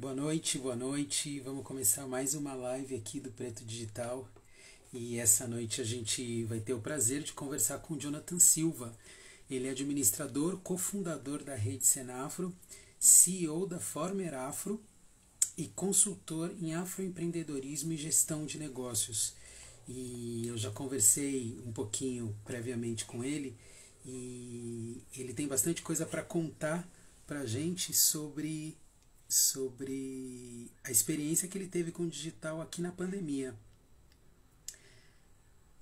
Boa noite, boa noite. Vamos começar mais uma live aqui do Preto Digital. E essa noite a gente vai ter o prazer de conversar com o Jonathan Silva. Ele é administrador, cofundador da Rede Senafro, CEO da Former Afro e consultor em afroempreendedorismo e gestão de negócios. E eu já conversei um pouquinho previamente com ele e ele tem bastante coisa para contar para a gente sobre a experiência que ele teve com o digital aqui na pandemia.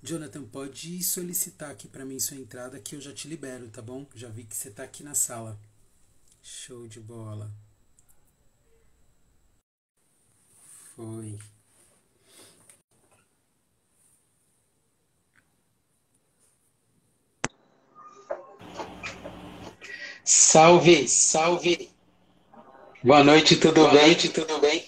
Jonathan, pode solicitar aqui para mim sua entrada que eu já te libero, tá bom? Já vi que você está aqui na sala. Show de bola. Foi. Salve, salve. Boa noite, tudo bem? Tudo bem?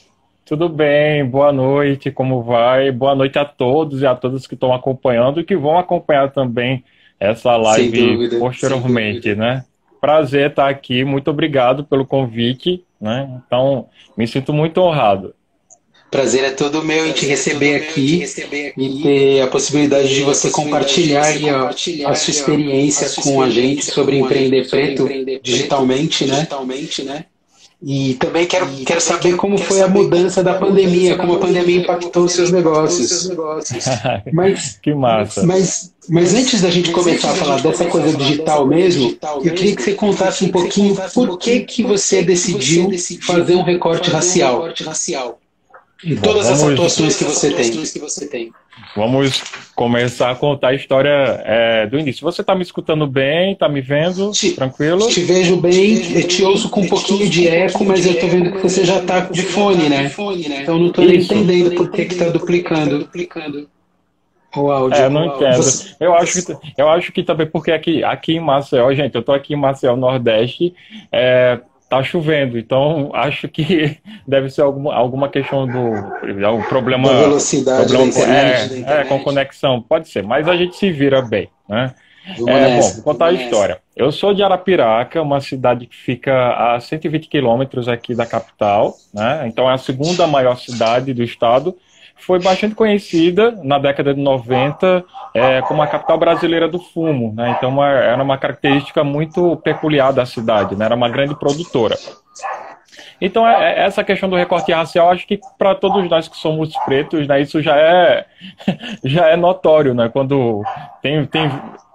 Tudo bem, boa noite, como vai? Boa noite a todos e a todas que estão acompanhando e que vão acompanhar também essa Sem live dúvida, sem posteriormente, dúvida. né? Prazer estar aqui, muito obrigado pelo convite, né? Então, me sinto muito honrado. Prazer é todo meu em te receber aqui e ter a possibilidade de você compartilhar aí a sua experiência com a gente sobre empreender preto digitalmente, né? E também quero saber como foi a mudança da pandemia, como a pandemia impactou os seus negócios. Mas, Que massa. mas antes da gente começar a falar dessa coisa digital mesmo, eu queria que você contasse um pouquinho por que você decidiu fazer um recorte racial em Bom, todas as atuações que você tem. vamos começar a contar a história do início. Você está me escutando bem? Está me vendo? Te, Tranquilo? te vejo bem, eu te ouço com um pouquinho de eco, mas eu tô vendo que você já tá de fone, né? Então não tô nem Isso. entendendo por que tá duplicando o áudio. Não entendo. Você, Eu acho que também porque aqui em Maceió, gente, eu tô aqui em Maceió, Nordeste, tá chovendo, então acho que deve ser alguma questão algum da problema, velocidade da problema internet, com conexão, pode ser, mas a gente se vira bem, né? vamos Bom, vou nessa. contar a história. Eu sou de Arapiraca, uma cidade que fica a 120 quilômetros aqui da capital, né? Então é a segunda maior cidade do estado. Foi bastante conhecida na década de 90 como a capital brasileira do fumo, né? Então era uma característica muito peculiar da cidade, né? Era uma grande produtora. Então, essa questão do recorte racial, acho que para todos nós que somos pretos, né, isso já é notório, né? Quando tem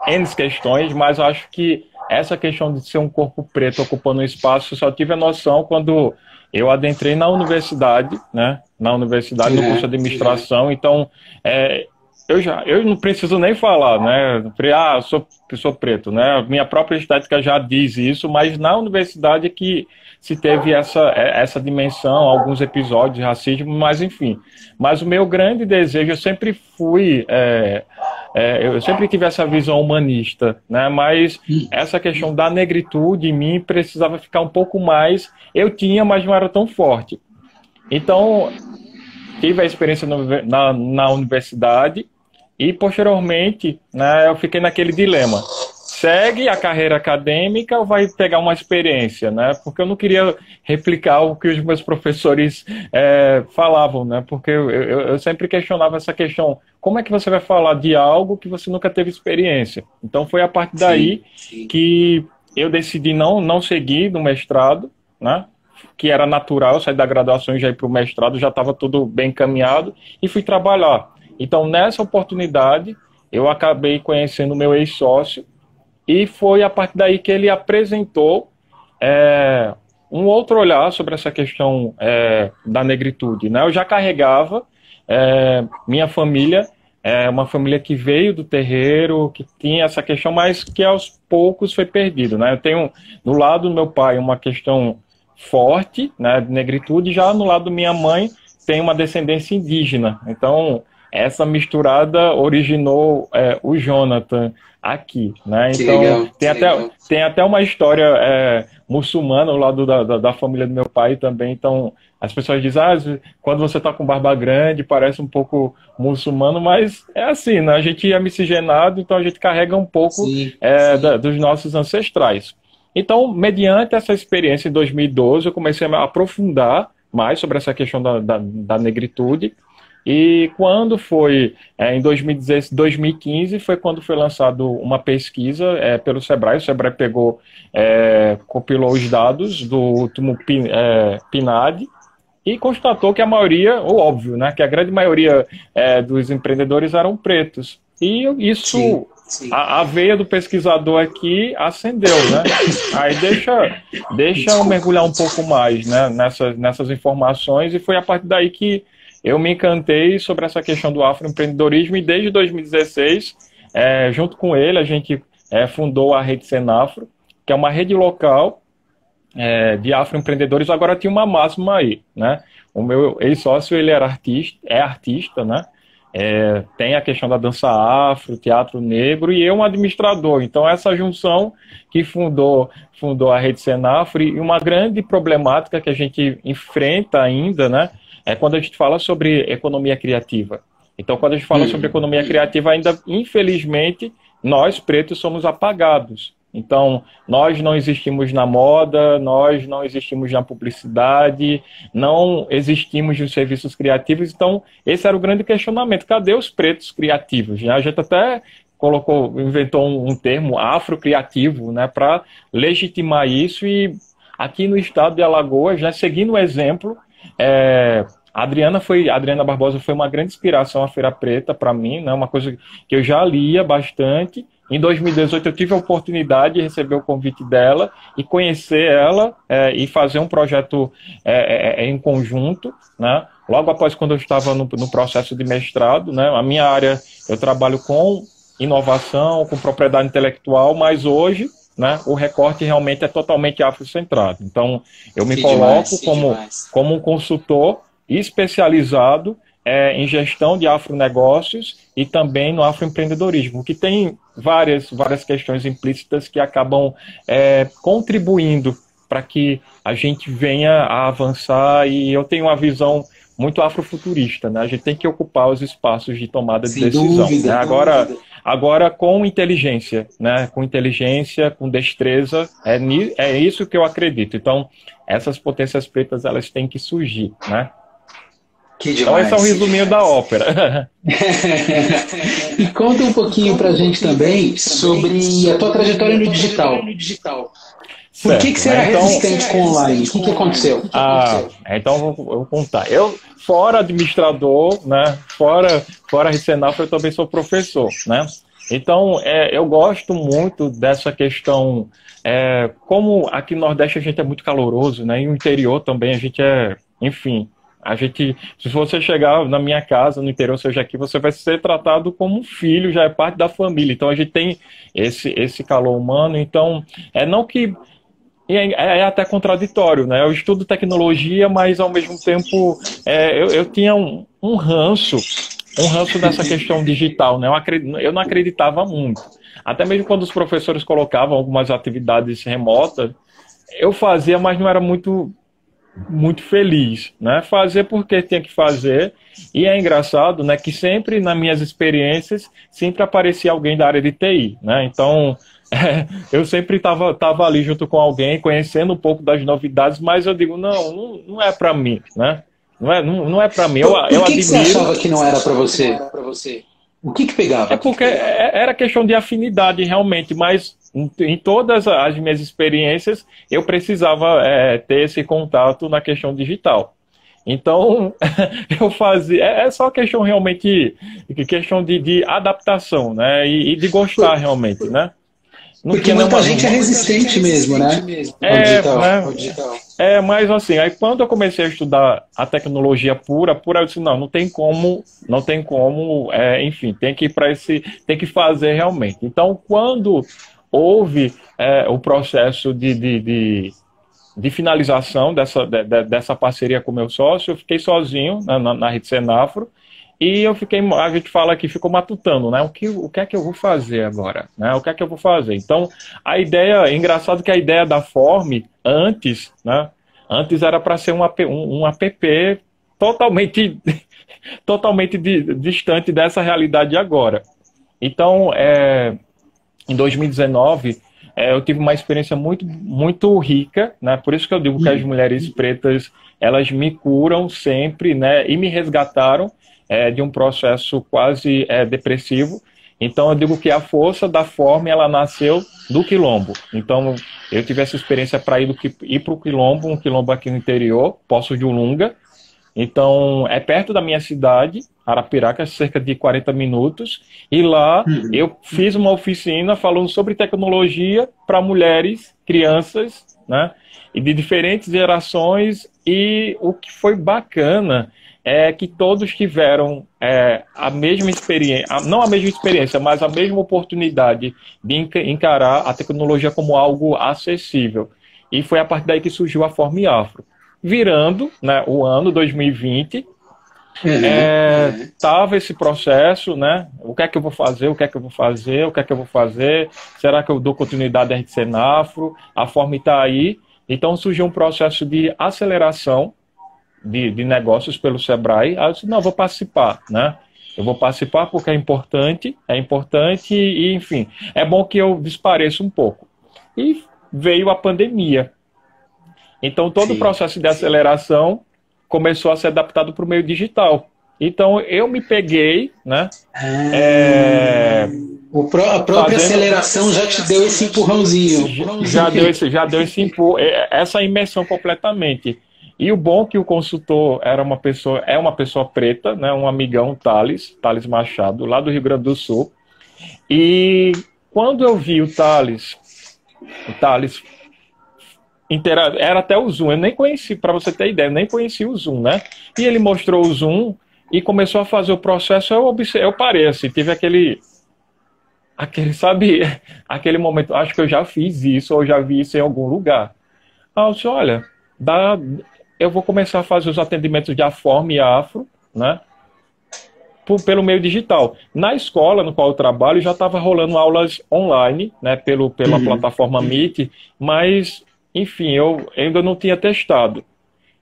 N questões, mas eu acho que essa questão de ser um corpo preto ocupando um espaço, eu só tive a noção quando eu adentrei na universidade, né? Na universidade, no curso de administração, então eu não preciso nem falar, né? Eu sou preto, né? Minha própria estética já diz isso, mas na universidade é que se teve essa dimensão, alguns episódios de racismo, mas enfim. Mas o meu grande desejo, eu sempre eu sempre tive essa visão humanista, né? Mas essa questão da negritude em mim precisava ficar um pouco mais. Eu tinha, mas não era tão forte. Então, tive a experiência na universidade e, posteriormente, né, eu fiquei naquele dilema. Segue a carreira acadêmica ou vai pegar uma experiência, né? Porque eu não queria replicar o que os meus professores falavam, né? Porque eu sempre questionava essa questão. Como é que você vai falar de algo que você nunca teve experiência? Então, foi a partir daí que eu decidi não seguir no mestrado, né? Que era natural, sair da graduação e já ir para o mestrado, já estava tudo bem encaminhado, e fui trabalhar. Então, nessa oportunidade, eu acabei conhecendo o meu ex-sócio, e foi a partir daí que ele apresentou um outro olhar sobre essa questão da negritude, né? Eu já carregava minha família, uma família que veio do terreiro, que tinha essa questão, mas que aos poucos foi perdido, né? Eu tenho, do lado do meu pai, uma questão forte, né, de negritude, já no lado da minha mãe tem uma descendência indígena. Então, essa misturada originou o Jonathan aqui, né? Que Então, legal, tem até uma história muçulmana ao lado da família do meu pai também. Então, as pessoas dizem, quando você está com barba grande, parece um pouco muçulmano, mas é assim, né? A gente é miscigenado, então a gente carrega um pouco sim. dos nossos ancestrais. Então, mediante essa experiência em 2012, eu comecei a me aprofundar mais sobre essa questão da negritude. E quando foi, em 2015, foi quando foi lançado uma pesquisa pelo Sebrae. O Sebrae pegou, compilou os dados do último PNAD e constatou que a maioria, ou óbvio, né, que a grande maioria dos empreendedores eram pretos. E isso, sim, sim. A veia do pesquisador aqui acendeu, né? Aí deixa eu mergulhar um pouco mais, né, nessas informações, e foi a partir daí que eu me encantei sobre essa questão do afroempreendedorismo, e desde 2016, junto com ele, a gente fundou a Rede Senafro, que é uma rede local de afroempreendedores. Agora tinha uma máxima aí, né? O meu ex-sócio, ele é artista, né? Tem a questão da dança afro, teatro negro, e eu um administrador. Então essa junção que fundou a Rede Senafro, e uma grande problemática que a gente enfrenta ainda, né? É quando a gente fala sobre economia criativa. Então, quando a gente fala sobre economia criativa, ainda, infelizmente, nós, pretos, somos apagados. Então, nós não existimos na moda, nós não existimos na publicidade, não existimos nos serviços criativos. Então, esse era o grande questionamento. Cadê os pretos criativos? A gente até inventou um termo afrocriativo, né, para legitimar isso. E aqui no estado de Alagoas, já seguindo o exemplo, a Adriana Barbosa foi uma grande inspiração à Feira Preta para mim, né? Uma coisa que eu já lia bastante. Em 2018 eu tive a oportunidade de receber o convite dela e conhecer ela e fazer um projeto em conjunto, né? Logo após, quando eu estava no processo de mestrado, né? A minha área, eu trabalho com inovação, com propriedade intelectual, mas hoje, né, o recorte realmente é totalmente afrocentrado. Então, eu me coloco como um consultor especializado em gestão de afronegócios e também no afroempreendedorismo, que tem várias questões implícitas que acabam contribuindo para que a gente venha a avançar. E eu tenho uma visão muito afrofuturista, né? A gente tem que ocupar os espaços de tomada de decisão. Dúvida, né? Agora com inteligência, né? Com inteligência, com destreza, é isso que eu acredito. Então, essas potências pretas, elas têm que surgir, né? Que demais, então, esse é um resuminho da ópera. E conta um pouquinho pra gente também sobre a tua trajetória no digital. Por que você era resistente com online? O que aconteceu? Então eu vou contar. Eu, fora administrador, né? Fora Ricenaf, eu também sou professor, né? Então, eu gosto muito dessa questão, como aqui no Nordeste a gente é muito caloroso, né? E no interior também a gente enfim, se você chegar na minha casa, no interior, seja aqui, você vai ser tratado como um filho, já é parte da família. Então a gente tem esse calor humano. Então, não que... É até contraditório, né? Eu estudo tecnologia, mas ao mesmo tempo eu tinha um ranço dessa questão digital, né? Eu não acreditava muito. Até mesmo quando os professores colocavam algumas atividades remotas, eu fazia, mas não era muito feliz, né? Fazer porque tinha que fazer. E é engraçado, né, que sempre nas minhas experiências sempre aparecia alguém da área de TI, né? Então eu sempre estava ali junto com alguém, conhecendo um pouco das novidades, mas eu digo, não é para mim, né? Não é para mim. Eu admiro. Você achava que não era para você? O que pegava? É porque era questão de afinidade realmente, mas em todas as minhas experiências eu precisava ter esse contato na questão digital. Então, eu fazia... É só questão realmente... Questão de adaptação, né? E de gostar realmente, né? Porque muita gente é resistente mesmo, né? Mas assim, aí quando eu comecei a estudar a tecnologia pura, eu disse, não tem como, enfim, tem que ir para tem que fazer realmente. Então, quando houve o processo de finalização dessa parceria com o meu sócio, eu fiquei sozinho na Rede Senafro. E a gente fala que ficou matutando, né? O que é que eu vou fazer agora? Né? O que é que eu vou fazer? Então, engraçado que a ideia da Form, antes, né? Antes era para ser um app totalmente distante dessa realidade de agora. Então, em 2019, eu tive uma experiência muito rica, né? Por isso que eu digo que as mulheres pretas, elas me curam sempre, né? E me resgataram de um processo quase depressivo. Então eu digo que a força da forma, ela nasceu do Quilombo. Então eu tive essa experiência para ir para o Quilombo, um Quilombo aqui no interior, Poços de Ulunga. Então é perto da minha cidade, Arapiraca, cerca de 40 minutos. E lá eu fiz uma oficina falando sobre tecnologia para mulheres, crianças, né? E de diferentes gerações. E o que foi bacana é que todos tiveram a mesma experiência, não a mesma experiência, mas a mesma oportunidade de encarar a tecnologia como algo acessível. E foi a partir daí que surgiu a Forme Afro. Virando, né, o ano 2020, tava esse processo, né? O que é que eu vou fazer? O que é que eu vou fazer? O que é que eu vou fazer? Será que eu dou continuidade à RTC Afro? A Forme está aí. Então surgiu um processo de aceleração de negócios pelo Sebrae. Aí eu disse, não, eu vou participar, né? Eu vou participar porque é importante e, enfim, é bom que eu despareça um pouco. E veio a pandemia. Então todo o processo de aceleração começou a ser adaptado para o meio digital. Então eu me peguei, né? A própria aceleração já te deu esse empurrãozinho. Já deu esse empurrão, essa imersão completamente. E o bom é que o consultor é uma pessoa preta, né? Um amigão, Thales Machado, lá do Rio Grande do Sul. E quando eu vi o Thales era até o Zoom, eu nem conheci, para você ter ideia, eu nem conheci o Zoom, né? E ele mostrou o Zoom e começou a fazer o processo, eu parei assim, tive aquele, sabe, aquele momento, acho que eu já fiz isso, ou já vi isso em algum lugar. Aí eu disse, olha, eu vou começar a fazer os atendimentos de Forme Afro, né? Pelo meio digital. Na escola no qual eu trabalho já estava rolando aulas online, né? Pela plataforma Meet, mas enfim, eu ainda não tinha testado.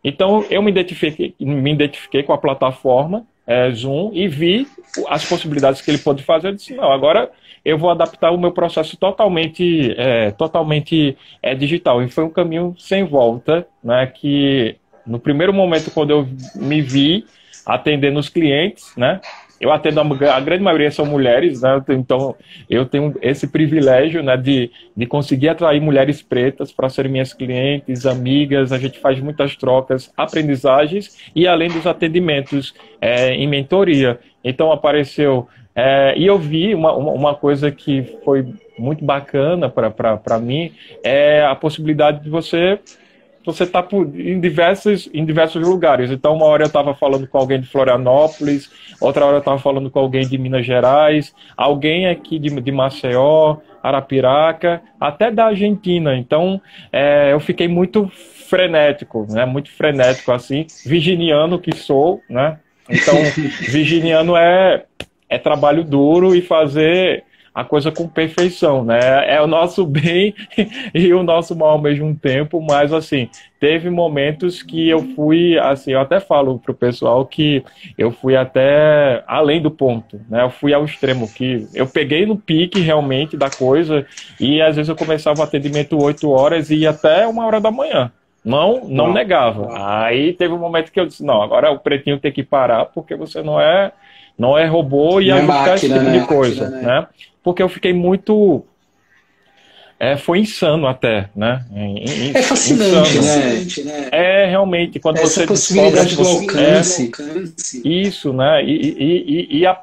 Então, eu me identifiquei com a plataforma Zoom e vi as possibilidades que ele pode fazer. Eu disse, não, agora eu vou adaptar o meu processo totalmente digital. E foi um caminho sem volta, né, que no primeiro momento, quando eu me vi atendendo os clientes, né, eu atendo a grande maioria são mulheres, né? Então eu tenho esse privilégio, né, de conseguir atrair mulheres pretas para serem minhas clientes, amigas. A gente faz muitas trocas, aprendizagens e além dos atendimentos em mentoria. Então apareceu e eu vi uma coisa que foi muito bacana para mim, a possibilidade de você está em diversos lugares. Então, uma hora eu estava falando com alguém de Florianópolis, outra hora eu estava falando com alguém de Minas Gerais, alguém aqui de Maceió, Arapiraca, até da Argentina. Então, eu fiquei muito frenético, né? Muito frenético, assim, virginiano que sou, né? Então, virginiano é trabalho duro e fazer a coisa com perfeição, né? É o nosso bem e o nosso mal ao mesmo tempo, mas assim, teve momentos que eu fui, assim, eu até falo pro pessoal que eu fui até além do ponto, né? Eu fui ao extremo, que eu peguei no pique realmente da coisa e às vezes eu começava o atendimento 8 horas e ia até 1h da manhã. Não negava. Aí teve um momento que eu disse, não, agora o pretinho tem que parar porque você não é robô e ajustar esse tipo de coisa, né? Porque eu fiquei muito... foi insano até, né? É fascinante, né? Realmente, quando essa você possibilidade do alcance. Isso, né? E a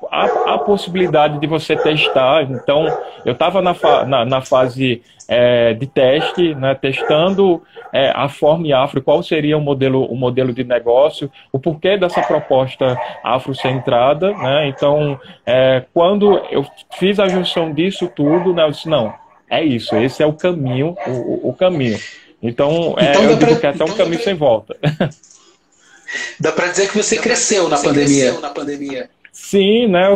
possibilidade de você testar. Então, eu estava na fase de teste, né? Testando a Forme Afro, qual seria o modelo de negócio, o porquê dessa proposta afrocentrada, né? Então, quando eu fiz a junção disso tudo, né? Eu disse, não, é isso, esse é o caminho, o caminho. Então eu digo que é até um caminho sem volta. Dá para dizer que você cresceu na pandemia. Sim, né?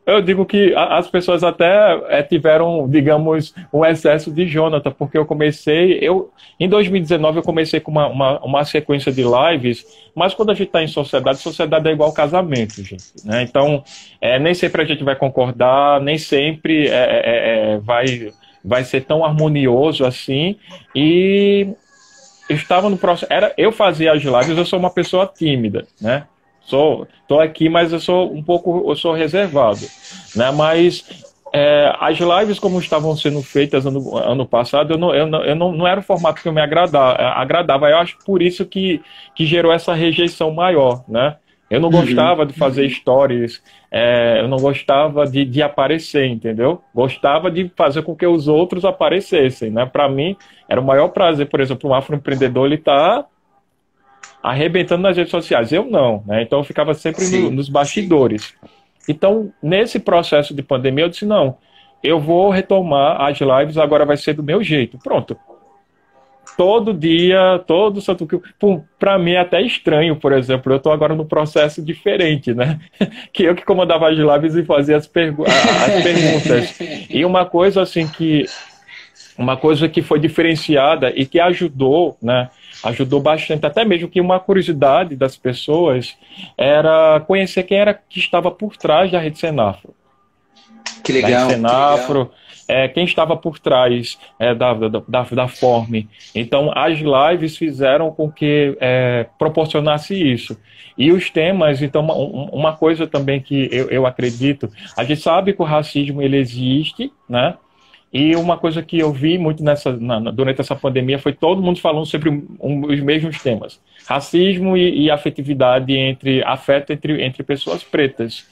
Eu digo que as pessoas até tiveram, digamos, um excesso de Jonathan, porque em 2019 eu comecei com uma sequência de lives, mas quando a gente está em sociedade é igual casamento, gente, né? Então, nem sempre a gente vai concordar, nem sempre vai ser tão harmonioso assim. E eu estava no processo, eu fazia as lives, eu sou uma pessoa tímida, né? Tô aqui, mas eu sou reservado, né? Mas as lives como estavam sendo feitas ano passado, eu não era o formato que eu me agradava. Eu acho por isso que gerou essa rejeição maior, né? Eu não gostava de fazer stories, eu não gostava de aparecer, entendeu? Gostava de fazer com que os outros aparecessem, né? Para mim, era o maior prazer, por exemplo, um afroempreendedor, ele tá arrebentando nas redes sociais. Eu não, né? Então eu ficava sempre nos bastidores. Então, nesse processo de pandemia, eu disse, não, eu vou retomar as lives, agora vai ser do meu jeito. Pronto. Todo dia, todo santo... Para mim é até estranho, por exemplo, eu estou agora num processo diferente, né? Que eu que comandava as lives e fazia as perguntas. E uma coisa assim que foi diferenciada e que ajudou, né? Ajudou bastante, até mesmo que uma curiosidade das pessoas era conhecer quem era que estava por trás da Rede Senafro. Que legal. Da Rede Senafro, quem estava por trás da Forme. Então, as lives fizeram com que proporcionasse isso. E os temas, então, uma coisa também que eu acredito, a gente sabe que o racismo ele existe, né? E uma coisa que eu vi muito durante essa pandemia foi todo mundo falando sobre os mesmos temas. Racismo e afetividade afeto entre pessoas pretas.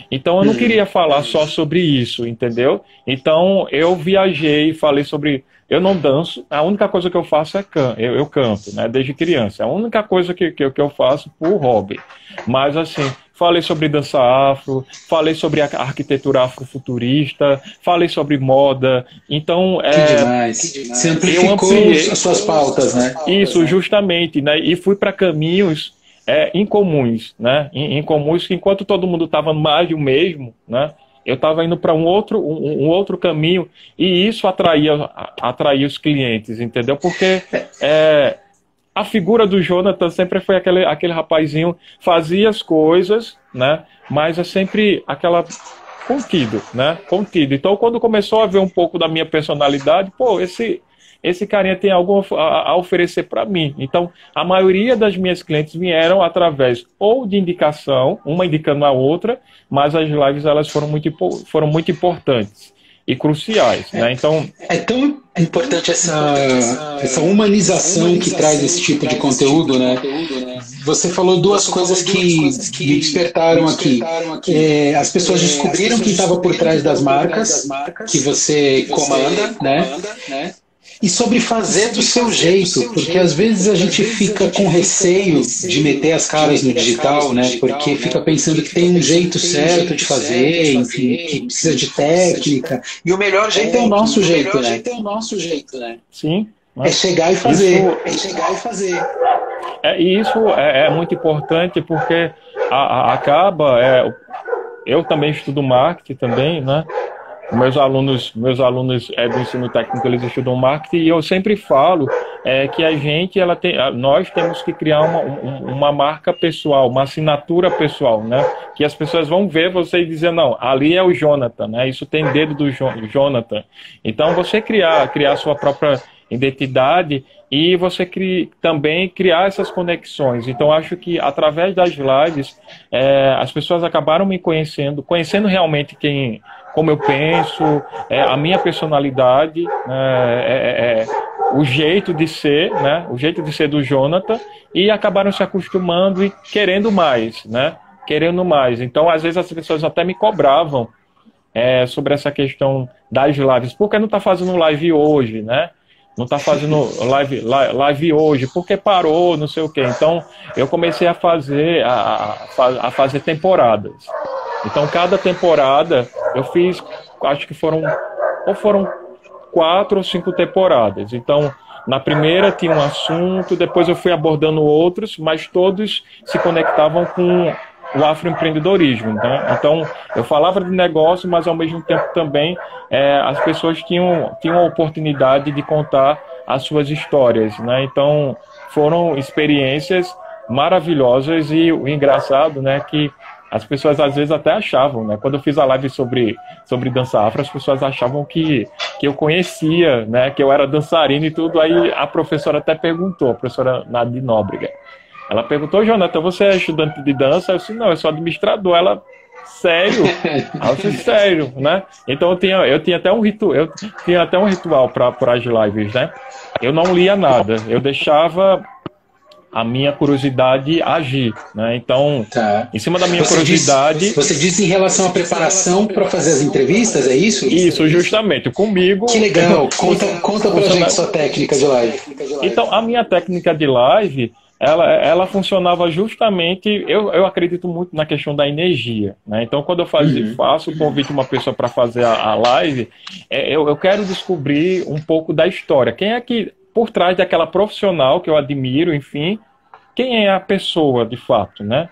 Então eu não queria falar só sobre isso, entendeu? Então eu viajei e falei sobre... Eu não danço, a única coisa que eu faço é eu canto, né? Desde criança. É a única coisa que eu faço por hobby. Mas assim... Falei sobre dança afro, falei sobre a arquitetura afrofuturista, falei sobre moda. Então, que demais. Você amplificou as suas pautas, né? Isso, justamente, né? E fui para caminhos incomuns, né? Incomuns que enquanto todo mundo estava mais do mesmo, né? Eu estava indo para um outro caminho e isso atraía os clientes, entendeu? Porque a figura do Jonathan sempre foi aquele rapazinho, fazia as coisas, né? Mas é sempre aquela contido, né? Contido. Então, quando começou a ver um pouco da minha personalidade, pô, esse carinha tem algo a oferecer para mim. Então, a maioria das minhas clientes vieram através ou de indicação, uma indicando a outra, mas as lives elas foram muito importantes e cruciais, né? Então é tão importante essa humanização que traz esse tipo de conteúdo, né? Você falou duas coisas que me despertaram aqui. As pessoas descobriram quem estava por trás das marcas que você comanda, né? E sobre fazer do seu jeito, porque às vezes a gente fica com receio de meter as caras no digital, né? Porque fica pensando que tem um jeito certo de fazer, enfim, que precisa de técnica. E o melhor jeito é o nosso jeito, né? Sim. É chegar e fazer. E isso é muito importante porque eu também estudo marketing também, né? Meus alunos do ensino técnico, eles estudam marketing e eu sempre falo que nós temos que criar uma marca pessoal, uma assinatura pessoal, né? Que as pessoas vão ver você e dizer, não, ali é o Jonathan, né? Isso tem dedo do Jonathan. Então, você criar sua própria identidade e você também criar essas conexões. Então, acho que através das lives, as pessoas acabaram me conhecendo realmente como eu penso, a minha personalidade, o jeito de ser, né? O jeito de ser do Jonathan, e acabaram se acostumando e querendo mais, né? Querendo mais. Então, às vezes, as pessoas até me cobravam sobre essa questão das lives. Por que não está fazendo live hoje, né? Não está fazendo live hoje, porque parou, não sei o quê. Então, eu comecei a fazer temporadas. Então, cada temporada, eu fiz, acho que foram 4 ou 5 temporadas. Então, na primeira tinha um assunto, depois eu fui abordando outros, mas todos se conectavam com o afroempreendedorismo, né? Então, eu falava de negócio, mas ao mesmo tempo também as pessoas tinham a oportunidade de contar as suas histórias, né? Então, foram experiências maravilhosas e o engraçado, né, que as pessoas às vezes até achavam, né? Quando eu fiz a live sobre dança afro, as pessoas achavam que eu conhecia, né? Que eu era dançarino e tudo. Aí a professora até perguntou, a professora Nadine Nóbrega, ela perguntou: Jonathan, você é estudante de dança? Eu disse: não, eu sou administrador. Ela: sério? Eu disse: sério, né? Então eu tinha até um ritual para as lives, né? Eu não lia nada, eu deixava a minha curiosidade agir, né? Então, Tá. em cima da minha curiosidade... Você disse em relação à preparação para fazer as entrevistas, é isso? Isso, justamente. Comigo... Que legal. Conta pra gente sua técnica de live. Então, a minha técnica de live, ela funcionava justamente... Eu acredito muito na questão da energia, né? Então, quando eu faço o convite a uma pessoa para fazer a live, eu quero descobrir um pouco da história. Quem é que... por trás daquela profissional que eu admiro, enfim, quem é a pessoa de fato, né?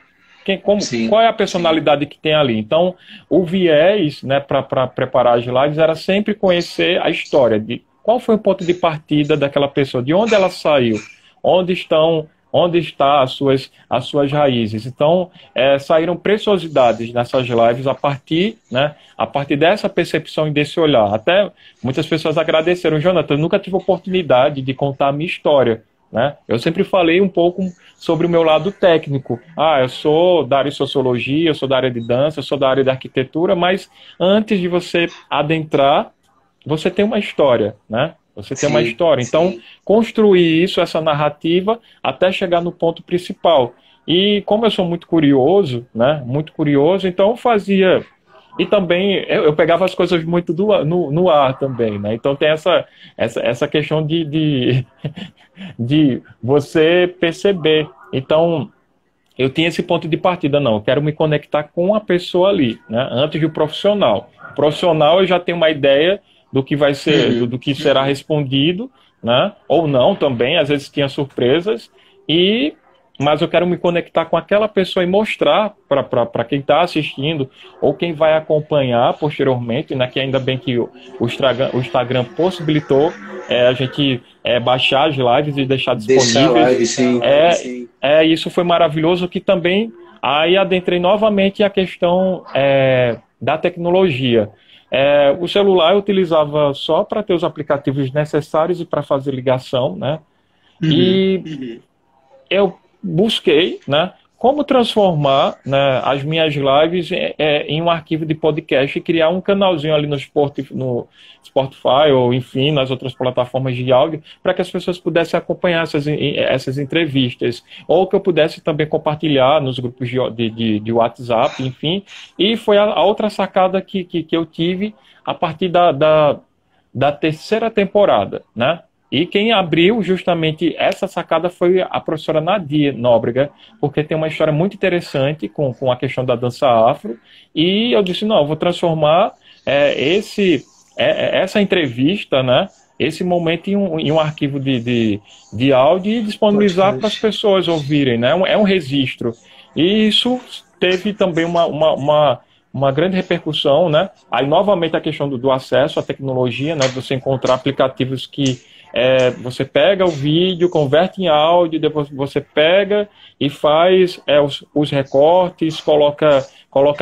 Qual é a personalidade que tem ali? Então, o viés, né, para preparar as lives era sempre conhecer a história de qual foi o ponto de partida daquela pessoa, de onde ela saiu, onde estão as suas raízes. Então, saíram preciosidades nessas lives a partir dessa percepção e desse olhar. Até muitas pessoas agradeceram: Jonathan, eu nunca tive oportunidade de contar a minha história, né? Eu sempre falei um pouco sobre o meu lado técnico. Eu sou da área de sociologia, eu sou da área de dança, eu sou da área de arquitetura, mas antes de você adentrar, você tem uma história, né? Você tem uma história. Então, construir isso, essa narrativa, até chegar no ponto principal. E como eu sou muito curioso, né? Muito curioso, então eu fazia... E também eu pegava as coisas muito no ar também, né? Então tem essa questão de você perceber. Então, eu tinha esse ponto de partida. Não, eu quero me conectar com a pessoa ali, né? Antes do profissional. O profissional, eu já tenho uma ideia do que vai ser, do que será respondido, né? Ou não também, às vezes tinha surpresas, mas eu quero me conectar com aquela pessoa e mostrar para quem está assistindo ou quem vai acompanhar posteriormente, né? Que ainda bem que o Instagram possibilitou a gente baixar as lives e deixar disponíveis. Isso foi maravilhoso, que também aí adentrei novamente a questão da tecnologia. O celular eu utilizava só para ter os aplicativos necessários e para fazer ligação, né? Eu busquei, né, como transformar, né, as minhas lives em um arquivo de podcast e criar um canalzinho ali no Spotify ou, enfim, nas outras plataformas de áudio, para que as pessoas pudessem acompanhar essas entrevistas, ou que eu pudesse também compartilhar nos grupos de WhatsApp, enfim. E foi a outra sacada que eu tive a partir da terceira temporada, né? E quem abriu justamente essa sacada foi a professora Nadine Nóbrega, porque tem uma história muito interessante com a questão da dança afro. E eu disse: não, eu vou transformar essa entrevista, né, esse momento em um arquivo de áudio e disponibilizar para as pessoas ouvirem, né? É um registro. E isso teve também uma grande repercussão, né? Aí, novamente, a questão do acesso à tecnologia, né? Você encontrar aplicativos que você pega o vídeo, converte em áudio, depois você pega e faz os recortes, coloca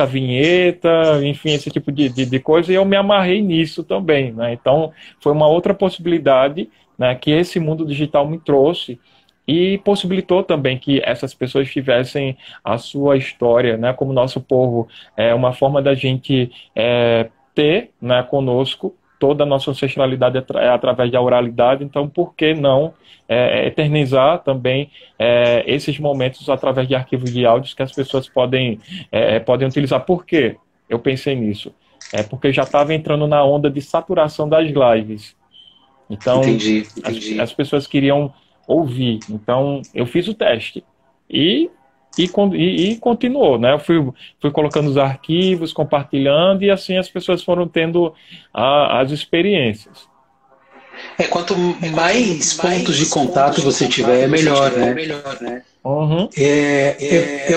a vinheta, enfim, esse tipo de coisa, e eu me amarrei nisso também, né? Então, foi uma outra possibilidade, né, que esse mundo digital me trouxe, e possibilitou também que essas pessoas tivessem a sua história, né, como nosso povo. É uma forma da gente ter, né, conosco toda a nossa ancestralidade através da oralidade. Então, por que não eternizar também esses momentos através de arquivos de áudios que as pessoas podem utilizar? Por quê eu pensei nisso? Porque já estava entrando na onda de saturação das lives. Então, entendi. As pessoas queriam ouvir. Então, eu fiz o teste. E continuou, né? Eu fui colocando os arquivos, compartilhando, e assim as pessoas foram tendo as experiências. Quanto mais pontos de contato você tiver, é melhor, né? Uhum.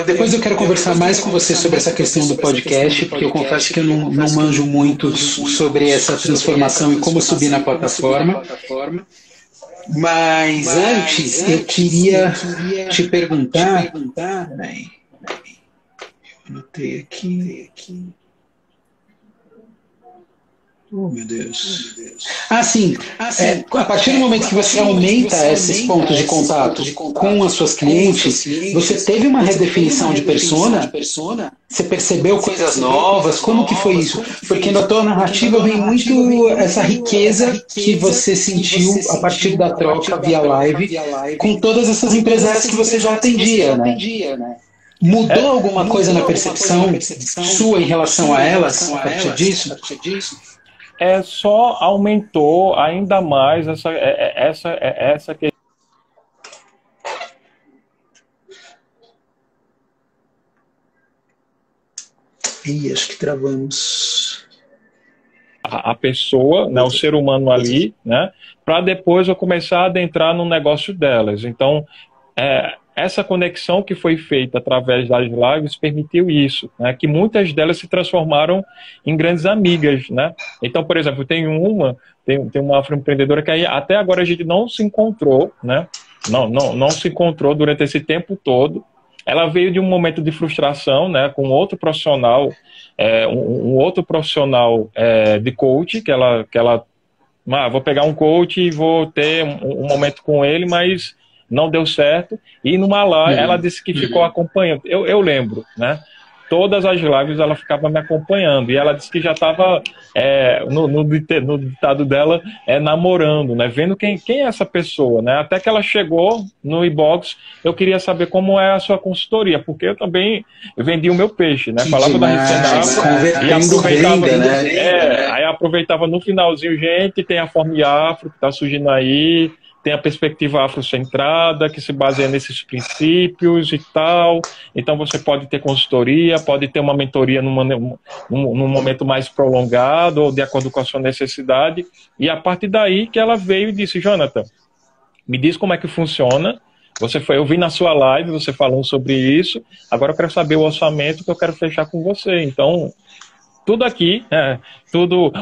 Depois eu quero conversar mais com você sobre essa questão do podcast, porque eu confesso que eu não manjo muito sobre essa transformação e como subir na plataforma. Mas antes, eu queria te perguntar... Anotei aqui. Oh, meu Deus. Ah, sim. A partir do momento que você aumenta esses pontos de contato com as suas clientes, você teve uma redefinição de persona? Você percebeu coisas novas? Como que foi isso? Porque na tua narrativa vem muito essa riqueza que você sentiu a partir da troca via live com todas essas empresárias que você já atendia, né? Mudou alguma coisa na percepção sua em relação a elas a partir disso? Só aumentou ainda mais essa questão. Ih, acho que travamos. A pessoa, né, o ser humano ali, né, para depois eu começar a adentrar no negócio delas. Então, essa conexão que foi feita através das lives permitiu isso, né, que muitas delas se transformaram em grandes amigas, né? Então, por exemplo, tem uma afroempreendedora que aí, até agora a gente não se encontrou, né? Não se encontrou durante esse tempo todo. Ela veio de um momento de frustração, né, com outro profissional, um outro profissional de coach, que ela vou pegar um coach e vou ter um momento com ele, mas não deu certo, e numa live ela disse que ficou acompanhando, eu lembro, né, todas as lives ela ficava me acompanhando, e ela disse que já estava, no ditado dela, namorando, né, vendo quem é essa pessoa, né, até que ela chegou no inbox, eu queria saber como é a sua consultoria, porque eu também vendi o meu peixe, né, falava da Recenafa, e aproveitava, aí aproveitava no finalzinho, gente, tem a Forme Afro que está surgindo aí, tem a perspectiva afrocentrada, que se baseia nesses princípios e tal. Então você pode ter consultoria, pode ter uma mentoria num momento mais prolongado, ou de acordo com a sua necessidade. E a partir daí que ela veio e disse, Jonathan, me diz como é que funciona. Eu vi na sua live, você falando sobre isso, agora eu quero saber o orçamento que eu quero fechar com você. Então, tudo aqui,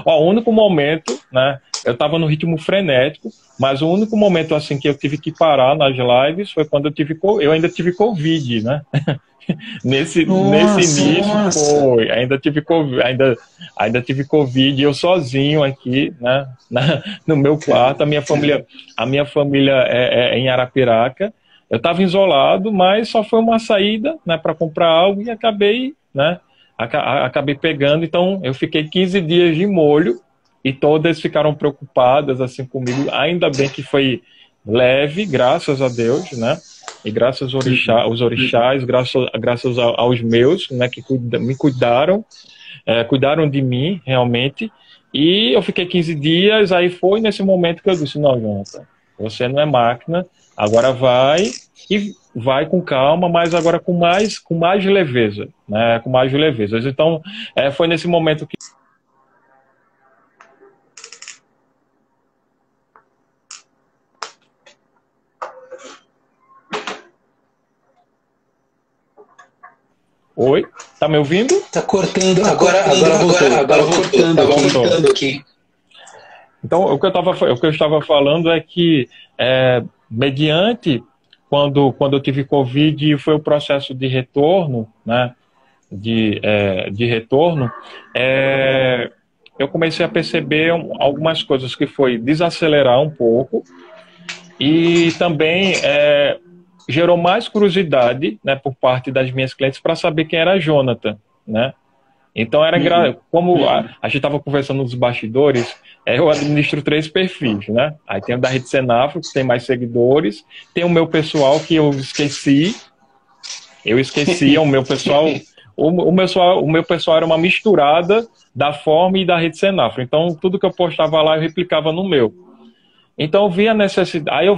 o único momento, né, eu estava no ritmo frenético, mas o único momento assim que eu tive que parar nas lives foi quando eu ainda tive Covid, né? nesse início foi, ainda tive Covid, eu sozinho aqui, né, no meu quarto, a minha família é em Arapiraca, eu estava isolado, mas só foi uma saída, né, para comprar algo e acabei pegando, então eu fiquei 15 dias de molho e todas ficaram preocupadas assim comigo, ainda bem que foi leve, graças a Deus, né? E graças aos orixás, graças aos meus, né, que me cuidaram, cuidaram de mim realmente, e eu fiquei 15 dias, aí foi nesse momento que eu disse, não, Jonathan, você não é máquina, agora vai com calma, mas agora com mais leveza, né? Com mais leveza. Então, foi nesse momento que Oi? Tá me ouvindo? Tá cortando, agora voltou. Tá voltando aqui. Então, o que eu estava falando é que, mediante, quando eu tive Covid, foi o processo de retorno, né, de retorno, eu comecei a perceber algumas coisas, que foi desacelerar um pouco, e também gerou mais curiosidade, né, por parte das minhas clientes para saber quem era Jonathan, né? Então como a gente estava conversando nos bastidores, eu administro 3 perfis, né? Aí tem o da Rede Senafro, que tem mais seguidores, tem o meu pessoal que eu esqueci o meu pessoal, o meu pessoal era uma misturada da Forme e da Rede Senafro, então tudo que eu postava lá eu replicava no meu. Então eu vi a necessidade, eu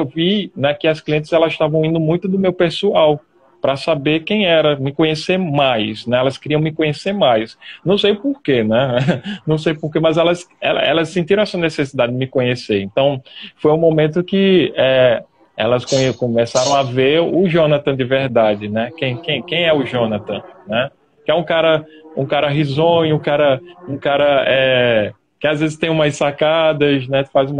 vi, né, que as clientes elas estavam indo muito do meu pessoal para saber quem era, me conhecer mais, né? Elas queriam me conhecer mais. Não sei porquê, né? Não sei porquê, mas elas sentiram essa necessidade de me conhecer. Então foi um momento que elas começaram a ver o Jonathan de verdade, né? Quem é o Jonathan, né? Que é um cara risonho, um cara que às vezes tem umas sacadas, né? Faz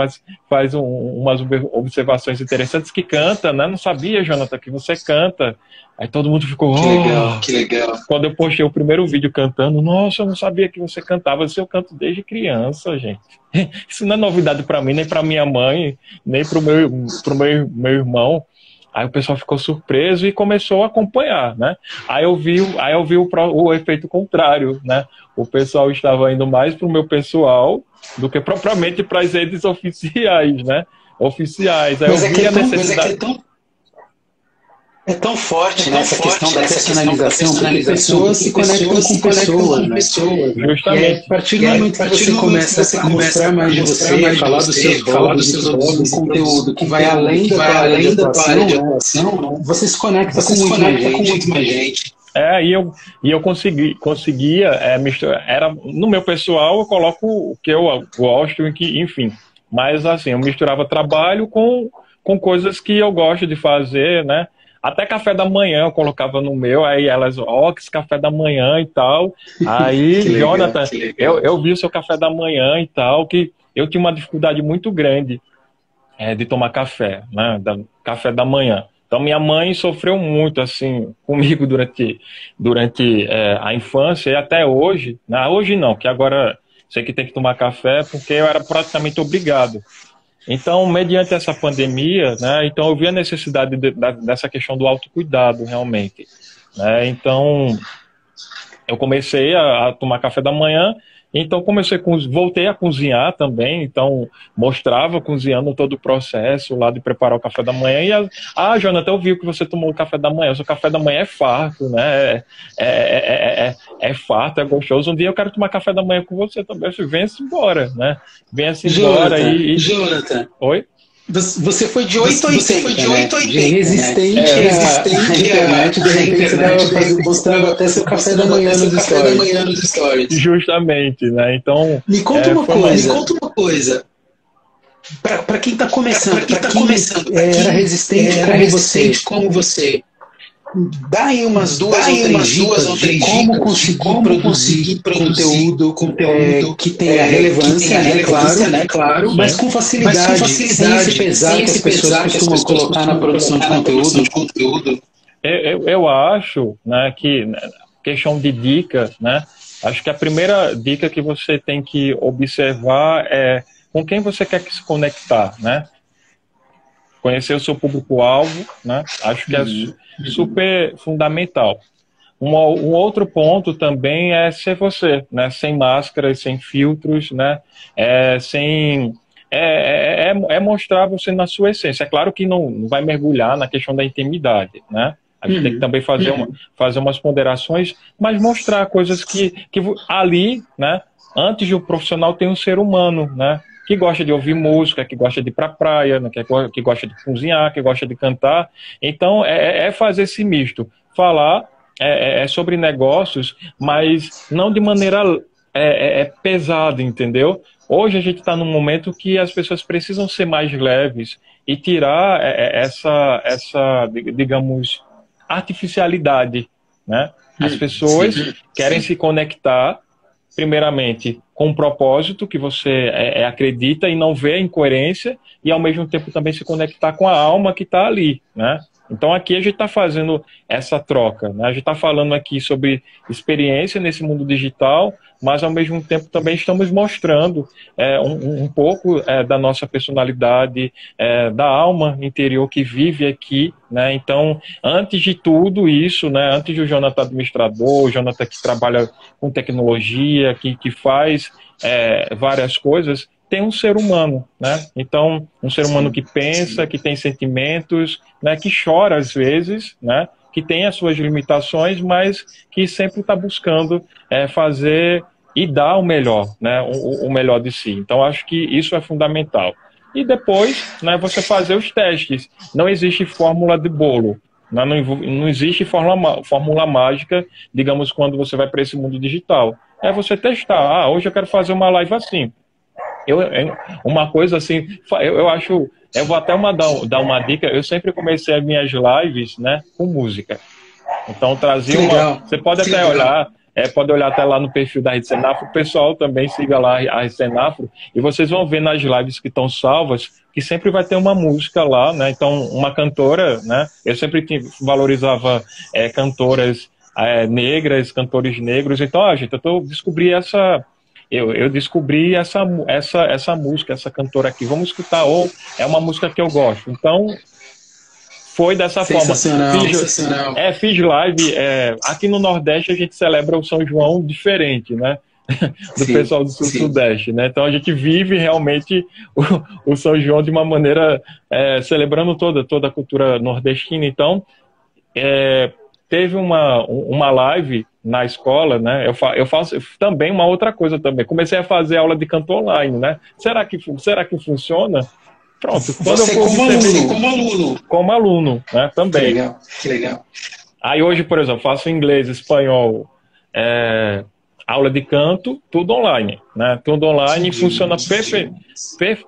umas observações interessantes, que canta, né? Não sabia, Jonathan, que você canta. Aí todo mundo ficou, Que legal, que legal. Quando eu postei o primeiro vídeo cantando, nossa, eu não sabia que você cantava. Eu canto desde criança, gente. Isso não é novidade para mim, nem para minha mãe, nem para o meu irmão. Aí o pessoal ficou surpreso e começou a acompanhar, né? Aí eu vi o efeito contrário, né? O pessoal estava indo mais para o meu pessoal do que propriamente para as redes oficiais, né? Oficiais. Aí Mas eu vi a necessidade... É tão forte, né, essa questão da personalização, porque pessoas se conectam com pessoas, né? Justamente. E a partir do momento que você começa a mostrar mais de você, falar dos seus hobbies, um conteúdo que vai além da área de atuação, você se conecta com muito mais gente. E eu conseguia misturar. No meu pessoal, eu coloco o que eu gosto, enfim. Mas assim, eu misturava trabalho com coisas que eu gosto de fazer, né? Até café da manhã eu colocava no meu, aí elas, que esse café da manhã e tal. Aí, legal, Jonathan, eu vi o seu café da manhã e tal, que eu tinha uma dificuldade muito grande de tomar café, né? Café da manhã. Então, minha mãe sofreu muito, assim, comigo durante a infância e até hoje. Né? Hoje não, que agora sei que tem que tomar café porque eu era praticamente obrigado. Então, mediante essa pandemia, né, então eu vi a necessidade dessa questão do autocuidado, realmente. Né? Então, eu comecei a tomar café da manhã, então voltei a cozinhar também, então mostrava cozinhando todo o processo lá de preparar o café da manhã, e Jonathan, eu vi que você tomou o café da manhã, o seu café da manhã é farto, né, é farto, é gostoso, um dia eu quero tomar café da manhã com você também, venha-se embora, né, venha-se embora. Jonathan. Oi? Você foi de 8 a 80, né? De resistente à internet, de repente você estava mostrando até seu café da manhã nos stories. Justamente, né? Então... Me conta uma coisa. Para quem está começando, era resistente como você, dá aí umas duas ou três dicas de como produzir conteúdo que tenha relevância, né, claro, mas com facilidade, sem esse pesar que as pessoas costumam colocar na produção de conteúdo. Eu acho, né, que questão de dica, né, acho que a primeira dica que você tem que observar é com quem você quer se conectar, né? Conhecer o seu público-alvo, né? Acho que é super fundamental. Um outro ponto também é ser você, né? Sem máscaras, sem filtros, né? Mostrar você na sua essência. É claro que não vai mergulhar na questão da intimidade, né? A gente tem que também fazer umas ponderações, mas mostrar coisas que ali, né? Antes de um profissional tem um ser humano, né? Que gosta de ouvir música, que gosta de ir para a praia, né, que gosta de cozinhar, que gosta de cantar. Então, fazer esse misto. Falar sobre negócios, mas não de maneira pesada, entendeu? Hoje a gente está num momento que as pessoas precisam ser mais leves e tirar essa, digamos, artificialidade, né? As pessoas querem se conectar, primeiramente, com um propósito que você acredita e não vê a incoerência, e ao mesmo tempo também se conectar com a alma que está ali, né? Então aqui a gente está fazendo essa troca, né? A gente está falando aqui sobre experiência nesse mundo digital, mas ao mesmo tempo também estamos mostrando um pouco da nossa personalidade, da alma interior que vive aqui, né? Então, antes de tudo isso, né? Antes do Jonathan administrador, o Jonathan que trabalha com tecnologia, que faz várias coisas, tem um ser humano, né? Então, um ser humano que pensa, que tem sentimentos, né? Que chora às vezes, né? Que tem as suas limitações, mas que sempre está buscando fazer e dar o melhor, né? O melhor de si. Então, acho que isso é fundamental. E depois, né, você fazer os testes. Não existe fórmula de bolo. Não existe fórmula mágica, digamos, quando você vai para esse mundo digital. É você testar. Hoje eu quero fazer uma live assim. Uma coisa assim, eu acho, eu vou até dar uma dica, eu sempre comecei as minhas lives, né, com música. Então trazia você pode até olhar, pode olhar até lá no perfil da Rede Senafro, o pessoal também siga lá a Rede Senafro, e vocês vão ver nas lives que estão salvas, que sempre vai ter uma música lá, né? Então, uma cantora, né? Eu sempre valorizava cantoras negras, cantores negros, então, gente, descobri essa... Eu descobri essa música, essa cantora aqui, vamos escutar, ou é uma música que eu gosto. Então, foi dessa forma. Sensacional. Fiz live. Aqui no Nordeste a gente celebra o São João diferente, né? Do pessoal do Sul-Sudeste, né? Então a gente vive realmente o São João de uma maneira celebrando toda a cultura nordestina. Então, teve uma live na escola, né? Eu faço também uma outra coisa também. Comecei a fazer aula de canto online, né? Será que funciona? Pronto. Quando Você como aluno, né? Também. Que legal. Aí hoje, por exemplo, faço inglês, espanhol, aula de canto, tudo online, né? Tudo online e funciona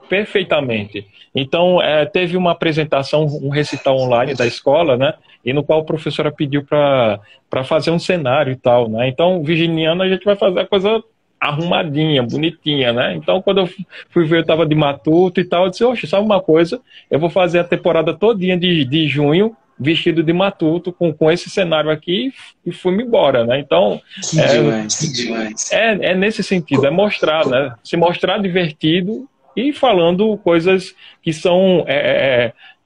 perfeitamente. Então, teve uma apresentação, um recital online da escola, né? E no qual a professora pediu para fazer um cenário e tal, né? Então, virginiano, a gente vai fazer a coisa arrumadinha, bonitinha, né? Então, quando eu fui ver, eu estava de matuto e tal, eu disse, oxe, sabe uma coisa? Eu vou fazer a temporada todinha de junho vestido de matuto, com esse cenário aqui, e fui-me embora, né? Então, que demais. É nesse sentido, é mostrar, né? Se mostrar divertido e falando coisas que são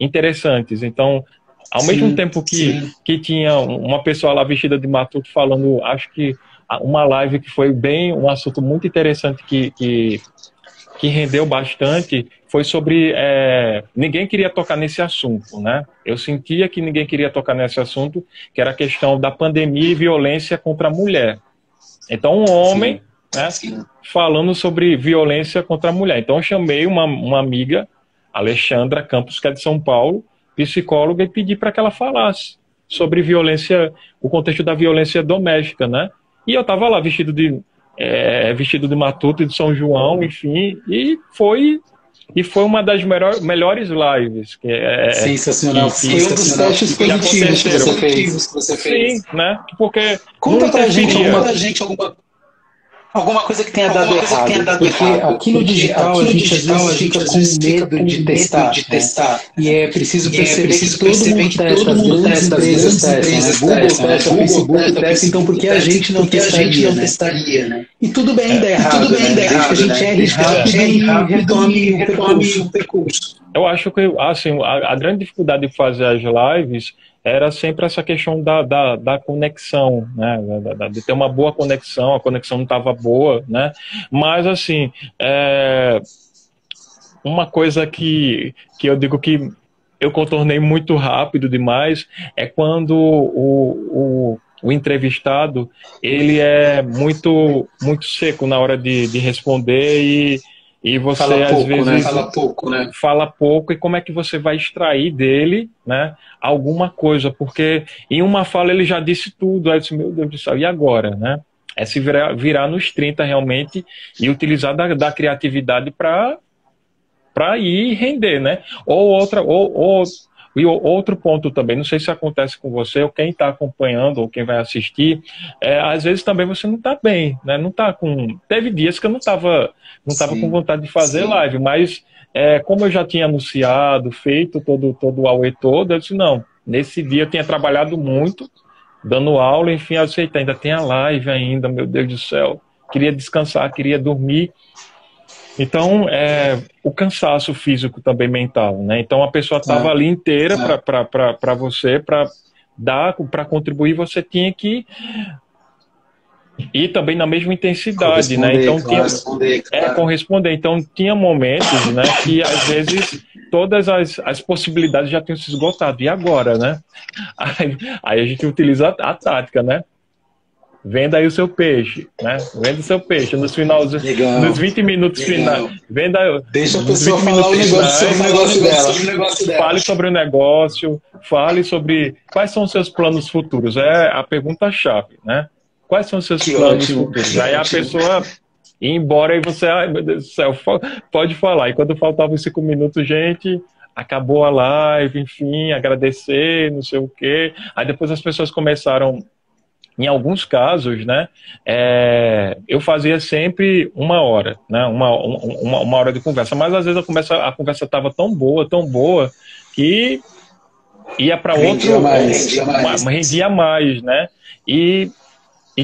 interessantes. Então, ao mesmo tempo que tinha uma pessoa lá vestida de matuto falando, acho que uma live que foi um assunto muito interessante que rendeu bastante, foi sobre... ninguém queria tocar nesse assunto, né? Eu sentia que ninguém queria tocar nesse assunto, que era a questão da pandemia e violência contra a mulher. Então, um homem, né, falando sobre violência contra a mulher. Então, eu chamei uma amiga, Alexandra Campos, que é de São Paulo, psicóloga, e pedi para que ela falasse sobre violência, o contexto da violência doméstica, né? E eu estava lá vestido de matuto de São João, enfim, e foi uma das melhores lives. Sensacional. Foi um dos testes positivos que você fez. Sim, né? Porque conta pra gente alguma coisa que tenha dado errado, porque aqui no digital a gente às vezes fica com medo de testar, e é preciso perceber que todo mundo testa, as grandes empresas testam, né? Google testa, Facebook testa, então por que a gente não testaria, né? E tudo bem dar errado, né? Desde que a gente erre rápido e retome o percurso. Eu acho que assim, a grande dificuldade de fazer as lives era sempre essa questão da conexão, né? De ter uma boa conexão, a conexão não estava boa, né? Mas, assim, uma coisa que eu digo que eu contornei muito rápido demais é quando o entrevistado, ele é muito seco na hora de responder e você, às vezes, fala pouco, e como é que você vai extrair dele, né, alguma coisa? Porque em uma fala ele já disse tudo, aí eu disse, meu Deus do céu, e agora, né? É se virar nos 30 realmente e utilizar da criatividade para ir render, né? E outro ponto também, não sei se acontece com você, ou quem está acompanhando, ou quem vai assistir, às vezes também você não está bem, né? Não tá teve dias que eu não estava com vontade de fazer live, mas como eu já tinha anunciado, feito todo o auê todo, eu disse, não, nesse dia eu tinha trabalhado muito, dando aula, enfim, eu aceitei, ainda tem a live ainda, meu Deus do céu, queria descansar, queria dormir. Então, o cansaço físico também mental, né? Então, a pessoa estava ali inteira para você, para contribuir, você tinha que ir também na mesma intensidade, né? Então, corresponder. Então, tinha momentos, né, que às vezes todas as possibilidades já tinham se esgotado. E agora, né? Aí a gente utiliza a tática, né? Venda aí o seu peixe, né? Venda o seu peixe nos 20 minutos finais. Deixa a pessoa falar o negócio dela. Fale sobre o negócio, fale sobre quais são os seus planos futuros. É a pergunta-chave, né? Quais são os seus planos futuros? Aí a pessoa ir embora e você, ai meu Deus do céu, pode falar. E quando faltavam 5 minutos, gente, acabou a live, enfim, agradecer, não sei o quê. Aí depois as pessoas começaram em alguns casos, né, eu fazia sempre 1 hora, né, uma hora de conversa, mas às vezes a conversa estava tão boa, que ia para outro, rendia mais, né, e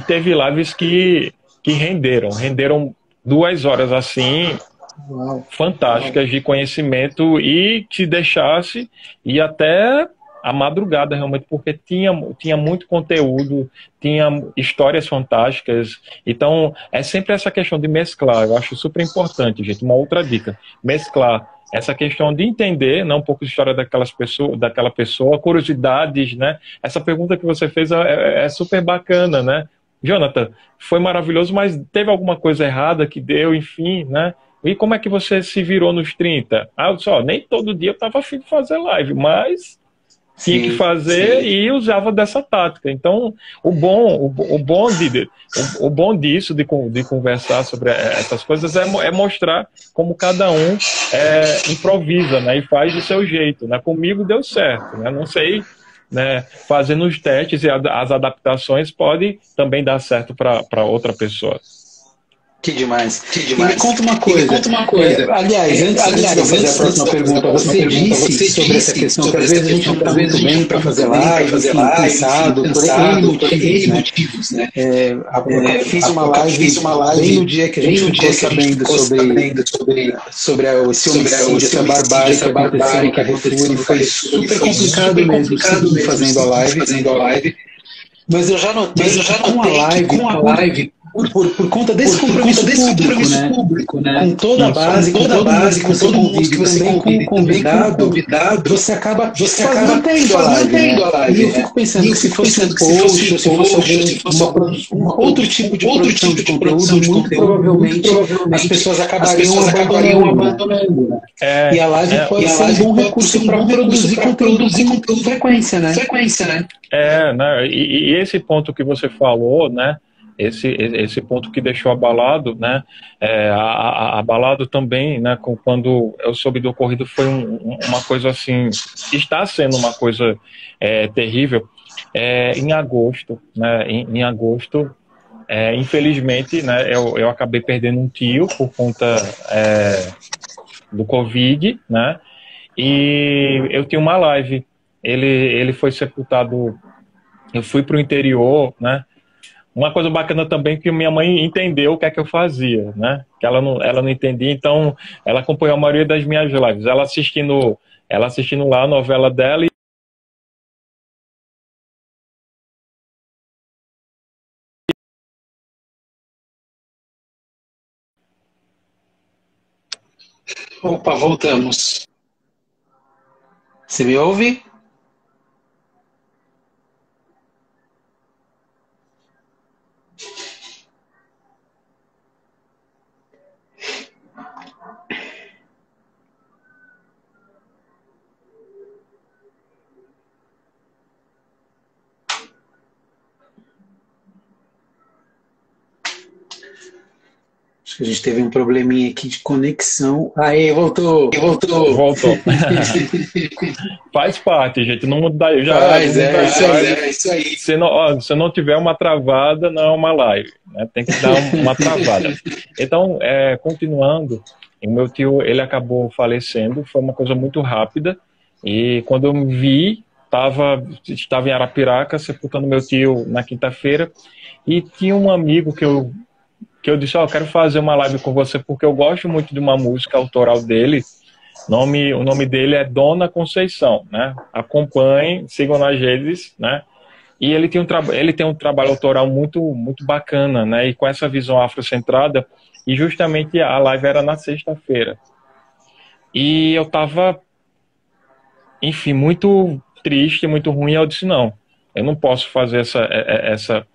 teve lives que renderam 2 horas assim, fantásticas de conhecimento e te deixasse ir até a madrugada realmente, porque tinha muito conteúdo, tinha histórias fantásticas. Então é sempre essa questão de mesclar, eu acho super importante, gente. Uma outra dica: mesclar essa questão de entender, né, um pouco de história daquela pessoa, curiosidades, né? Essa pergunta que você fez é super bacana, né? Jonathan, foi maravilhoso, mas teve alguma coisa errada que deu, enfim, né? E como é que você se virou nos 30? Ah, só, nem todo dia eu estava afim de fazer live, mas tinha que fazer e usava dessa tática. Então, o bom disso, de conversar sobre essas coisas, é mostrar como cada um improvisa, né, e faz do seu jeito, né? Comigo deu certo, né? Não sei, né, fazendo os testes e as adaptações pode também dar certo para outra pessoa. Que demais. E me conta uma coisa. Aliás, antes de eu fazer a próxima pergunta, você disse sobre essa questão que às vezes a gente não está muito bem para fazer live, cansado, por N motivos, né? Fiz uma live bem no dia que a gente ficou sabendo sobre esse homicídio, essa barbárie que aconteceu no Carrefour, e foi super complicado mesmo seguir fazendo a live. Mas eu já notei que com a live, por conta desse compromisso público, né? Com toda a base, com todo mundo que você convida, com o convidado, você acaba mantendo a live. E eu fico pensando que se fosse um post, ou se fosse outro tipo de produção de conteúdo, muito provavelmente as pessoas acabariam abandonando. Né? E a live pode ser um bom recurso para produzir conteúdo com frequência, né? Né? E esse ponto que você falou, né? Esse ponto que deixou abalado, né? Abalado também, né? Quando eu soube do ocorrido, foi uma coisa assim, está sendo uma coisa terrível. Em agosto, né? Em agosto, infelizmente, né? Eu acabei perdendo um tio por conta do Covid, né? E eu tinha uma live. Ele foi sepultado. Eu fui para o interior, né? Uma coisa bacana também que minha mãe entendeu o que é que eu fazia, né? Que ela não entendia, então ela acompanhou a maioria das minhas lives. Ela assistindo lá a novela dela. Opa, voltamos. Você me ouve? Acho que a gente teve um probleminha aqui de conexão. Aí, voltou. Faz parte, gente. Não muda. Isso aí. Se não tiver uma travada, não é uma live, né? Tem que dar uma travada. Então, continuando, o meu tio, ele acabou falecendo. Foi uma coisa muito rápida. E quando eu me vi, estava em Arapiraca, sepultando meu tio na quinta-feira. E tinha um amigo que eu disse, eu quero fazer uma live com você porque eu gosto muito de uma música autoral dele. O nome dele é Dona Conceição, né? Acompanhem, sigam nas redes, né? E ele tem um trabalho autoral muito, muito bacana, né? E com essa visão afrocentrada, e justamente a live era na sexta-feira. E eu tava, enfim, muito triste, muito ruim. Eu disse, não, eu não posso fazer essa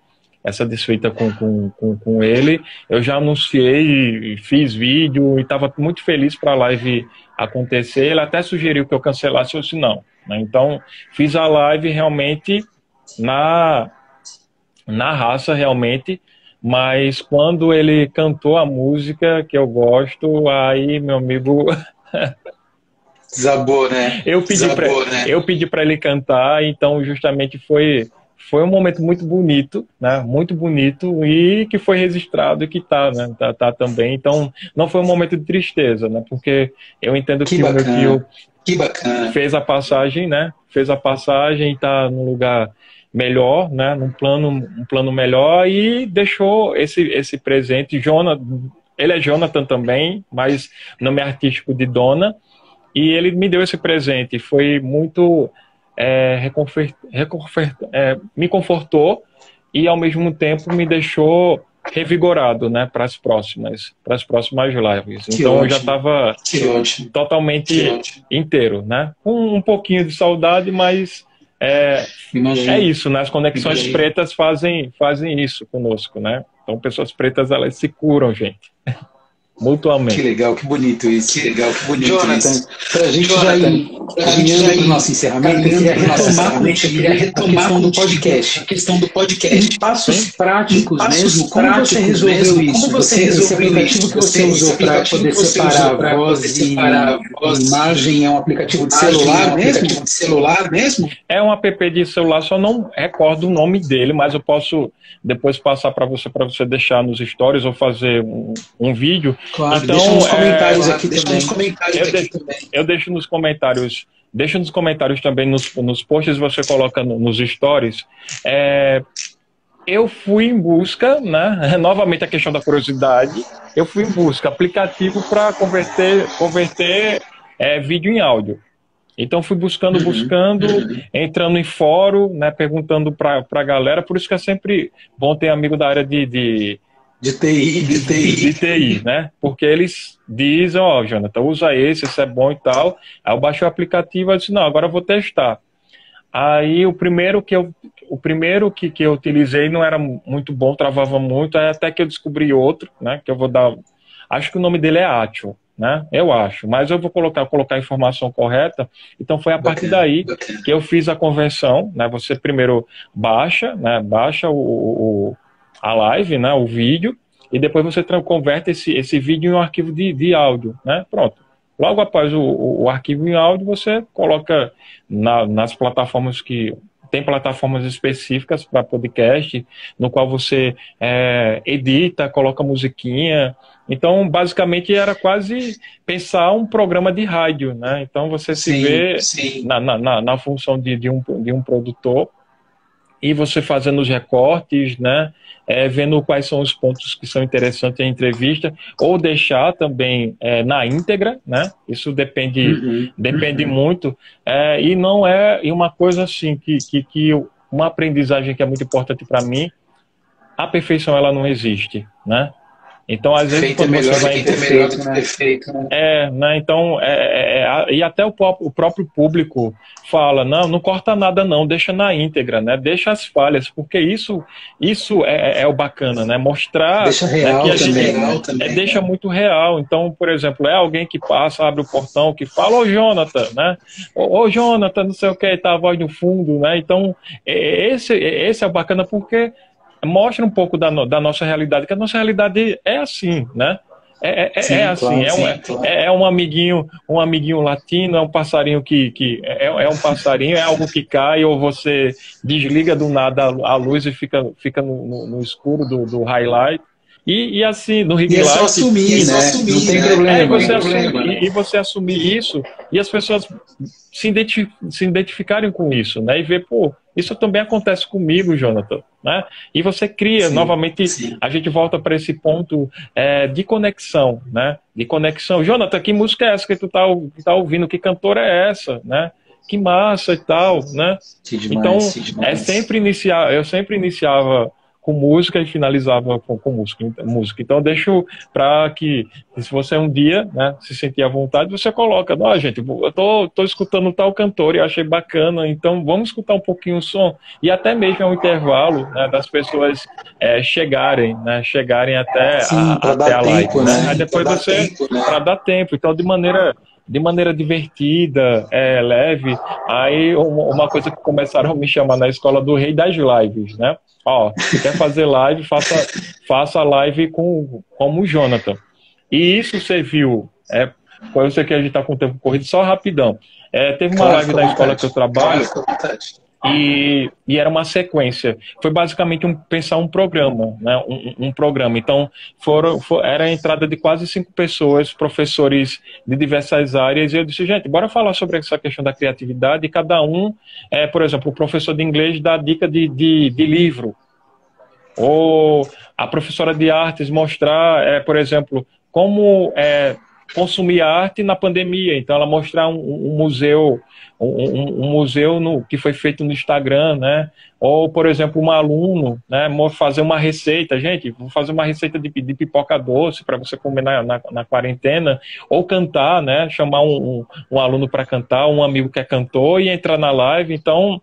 desfeita com ele. Eu já anunciei, fiz vídeo e estava muito feliz para a live acontecer. Ele até sugeriu que eu cancelasse, eu disse não, né? Então fiz a live realmente na raça realmente, mas quando ele cantou a música que eu gosto, aí meu amigo desabou, né? Eu pedi para ele cantar, então justamente foi foi um momento muito bonito, né? Muito bonito e que foi registrado e que tá, né? Tá também. Então, não foi um momento de tristeza, né? Porque eu entendo que o meu tio fez a passagem, né? Fez a passagem e tá num lugar melhor, né? Um plano melhor e deixou esse presente. Ele é Jonathan também, mas nome artístico de Dona. E ele me deu esse presente. Foi muito me confortou e ao mesmo tempo me deixou revigorado, né, para as próximas lives. Então eu já estava totalmente inteiro, né, com um pouquinho de saudade, mas é isso, né? As conexões pretas fazem isso conosco, né? Então pessoas pretas, elas se curam, gente. Mutuamente. Que legal, que bonito isso. Que legal, que bonito. Jonathan, para a gente já ir caminhando para o nosso encerramento, eu queria retomar a questão do podcast. Em passos práticos mesmo, como você resolveu isso? Esse aplicativo que você usou para poder separar voz e imagem é um aplicativo de celular mesmo? É um app de celular, só não recordo o nome dele, mas eu posso depois passar para você deixar nos stories ou fazer um vídeo. Claro, então, deixa nos comentários aqui também. Eu deixo nos comentários. Deixa nos comentários também, nos posts você coloca nos stories. Eu fui em busca, né? Novamente a questão da curiosidade. Eu fui em busca aplicativo para converter vídeo em áudio. Então fui buscando, entrando em fórum, né? Perguntando para a galera. Por isso que é sempre bom ter amigo da área de TI, né? Porque eles dizem, Jonathan, usa esse é bom e tal. Aí eu baixei o aplicativo e disse, não, agora eu vou testar. Aí o primeiro que eu utilizei não era muito bom, travava muito, aí até que eu descobri outro, né? Que eu vou dar. Acho que o nome dele é Atio, né? Eu acho, mas eu vou colocar a informação correta. Então foi a partir daí que eu fiz a conversão, né? Você primeiro baixa, né? Baixa a live, né, o vídeo, e depois você converte esse vídeo em um arquivo de áudio, né? Pronto. Logo após o arquivo em áudio, você coloca nas plataformas que... Tem plataformas específicas para podcast, no qual você edita, coloca musiquinha. Então, basicamente, era quase pensar um programa de rádio, né? Então, você se vê na função de um produtor, e você fazendo os recortes, né, vendo quais são os pontos que são interessantes em entrevista, ou deixar também na íntegra, né, isso depende muito, e não e uma coisa assim, que uma aprendizagem que é muito importante para mim, a perfeição ela não existe, né. Então, às vezes, quando você vai... Perfeito, né? Né? Então, e até o próprio público fala, não corta nada não, deixa na íntegra, né? Deixa as falhas, porque isso é o bacana, né? Mostrar... Deixa real, né, que também. Deixa muito real. Então, por exemplo, alguém que passa, abre o portão, que fala, ô Jonathan, né? Ô Jonathan, não sei o que, tá a voz no fundo, né? Então, esse é o bacana, porque mostra um pouco da nossa realidade, que a nossa realidade é assim, né? É um amiguinho latino, é um passarinho que é um passarinho, é algo que cai, ou você desliga do nada a luz e fica no escuro do highlight. E assim, no ring light... E é só assumir, né? Não tem problema. E você assumir isso, e as pessoas se identificarem com isso, né? E ver, isso também acontece comigo, Jonathan, né? E você cria, novamente, a gente volta para esse ponto de conexão, né? De conexão. Jonathan, que música é essa que tu tá ouvindo? Que cantora é essa, né? Que massa e tal, né? Então, eu sempre iniciava com música e finalizava com música. Então, deixo para que, se você um dia, né, se sentir à vontade, você coloca, gente, eu tô escutando tal cantor e achei bacana, então vamos escutar um pouquinho o som. E até mesmo é um intervalo, né, das pessoas chegarem até a live. Né? Aí depois para dar tempo. Então, de maneira divertida, leve. Aí uma coisa que começaram a me chamar na escola do rei das lives, né? Se quer fazer live, faça live como o Jonathan. E isso serviu, eu sei que a gente está com o tempo corrido, só rapidão. Teve uma live da escola que eu trabalho, e era uma sequência. Foi basicamente pensar um programa, né? Um programa. Então, era a entrada de quase 5 pessoas, professores de diversas áreas, e eu disse, gente, bora falar sobre essa questão da criatividade, e cada um, por exemplo, o professor de inglês dá dica de livro, ou a professora de artes mostrar, por exemplo, como consumir arte na pandemia. Então, ela mostrar um museu, um museu que foi feito no Instagram, né? Ou, por exemplo, um aluno, né, fazer uma receita. Gente, vou fazer uma receita de pipoca doce para você comer na quarentena. Ou cantar, né? Chamar um aluno para cantar, um amigo que é cantor e entrar na live. Então,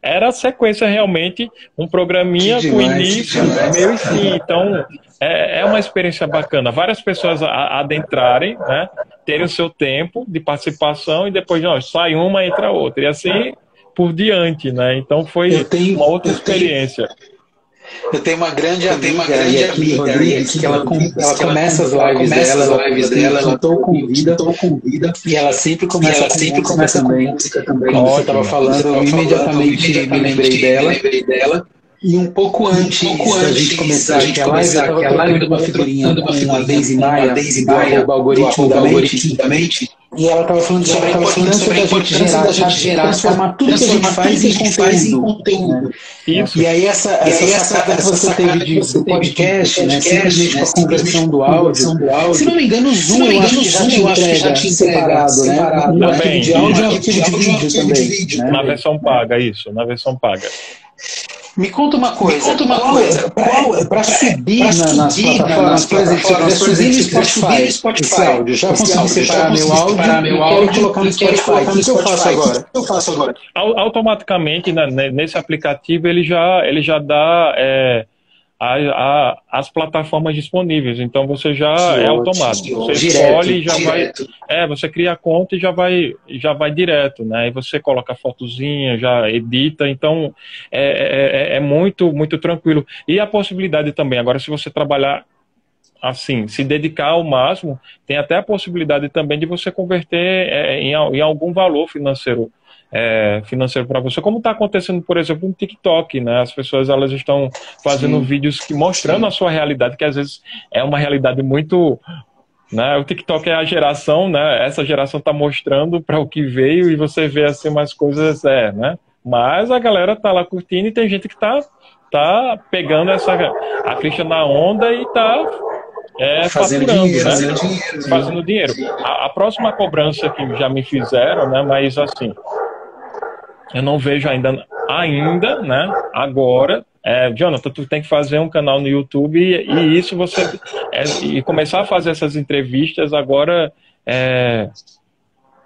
era a sequência realmente, um programinha com início, meio e fim. Então, é uma experiência bacana. Várias pessoas adentrarem, né, terem o seu tempo de participação e depois sai uma, entra outra. E assim por diante, né? Então foi uma outra experiência. Eu tenho uma grande amiga aqui, Rodrigues, que ela começa as lives dela, ela convida, e ela sempre começa com música também. Quando você estava falando, eu imediatamente me lembrei dela. E um pouco antes da gente começar aqui a live, eu estava trocando uma figurinha com a Daisy Maia, do algoritmo da mente. E ela estava falando sobre a importância da gente gerar, transformar tudo que a gente faz em conteúdo. Isso. E aí essa sacada que você teve do podcast, né, simplesmente com a conversão do áudio, se não me engano, o Zoom eu acho que já te entrega separado, né? Um arquivo de áudio e um arquivo de vídeo também. Na versão paga, isso, na versão paga. Me conta uma coisa, para subir nas plataformas, por exemplo, se eu quiser subir no Spotify, esse áudio, já consegui separar meu áudio e colocar no Spotify, o que eu faço agora? Automaticamente, nesse aplicativo, ele já dá as plataformas disponíveis, então você já é automático, você escolhe e já vai, você cria a conta e já vai direto, né? E você coloca a fotozinha, já edita, então é muito, muito tranquilo. E a possibilidade também, agora se você trabalhar assim, se dedicar ao máximo, tem até a possibilidade também de você converter em algum valor financeiro para você, como está acontecendo, por exemplo, no TikTok, né? As pessoas elas estão fazendo vídeos mostrando a sua realidade, que às vezes é uma realidade muito, né? O TikTok é a geração, né? Essa geração está mostrando para o que veio e você vê assim umas coisas, né? Mas a galera tá lá curtindo e tem gente que tá pegando a crista na onda e tá faturando, fazendo dinheiro. A próxima cobrança que já me fizeram, né? Mas assim, eu não vejo ainda, né? Agora, Jonathan, tu tem que fazer um canal no YouTube e isso você e começar a fazer essas entrevistas agora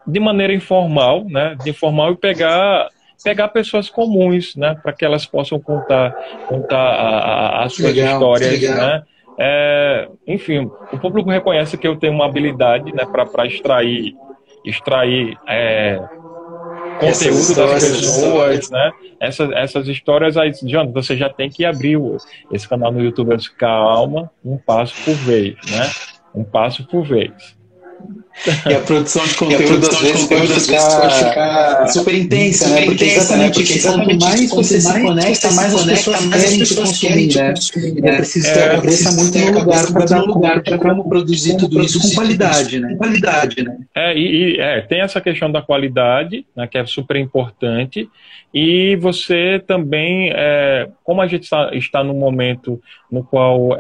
de maneira informal, né? De informal e pegar pessoas comuns, né? Para que elas possam contar as suas histórias, né? Enfim, o público reconhece que eu tenho uma habilidade, né? Para extrair conteúdo das pessoas, né? Essas histórias aí, Jonathan, você já tem que abrir esse canal no YouTube. Calma, um passo por vez, né? Um passo por vez. E a produção de conteúdo às vezes pode ficar super intensa, né? Porque exatamente quanto mais você se conecta, mais as pessoas querem te consumir, né? É preciso ter a cabeça muito no lugar para dar conta de como produzir tudo isso com qualidade, né? Tem essa questão da qualidade, né, que é super importante, e você também, como a gente está num momento no qual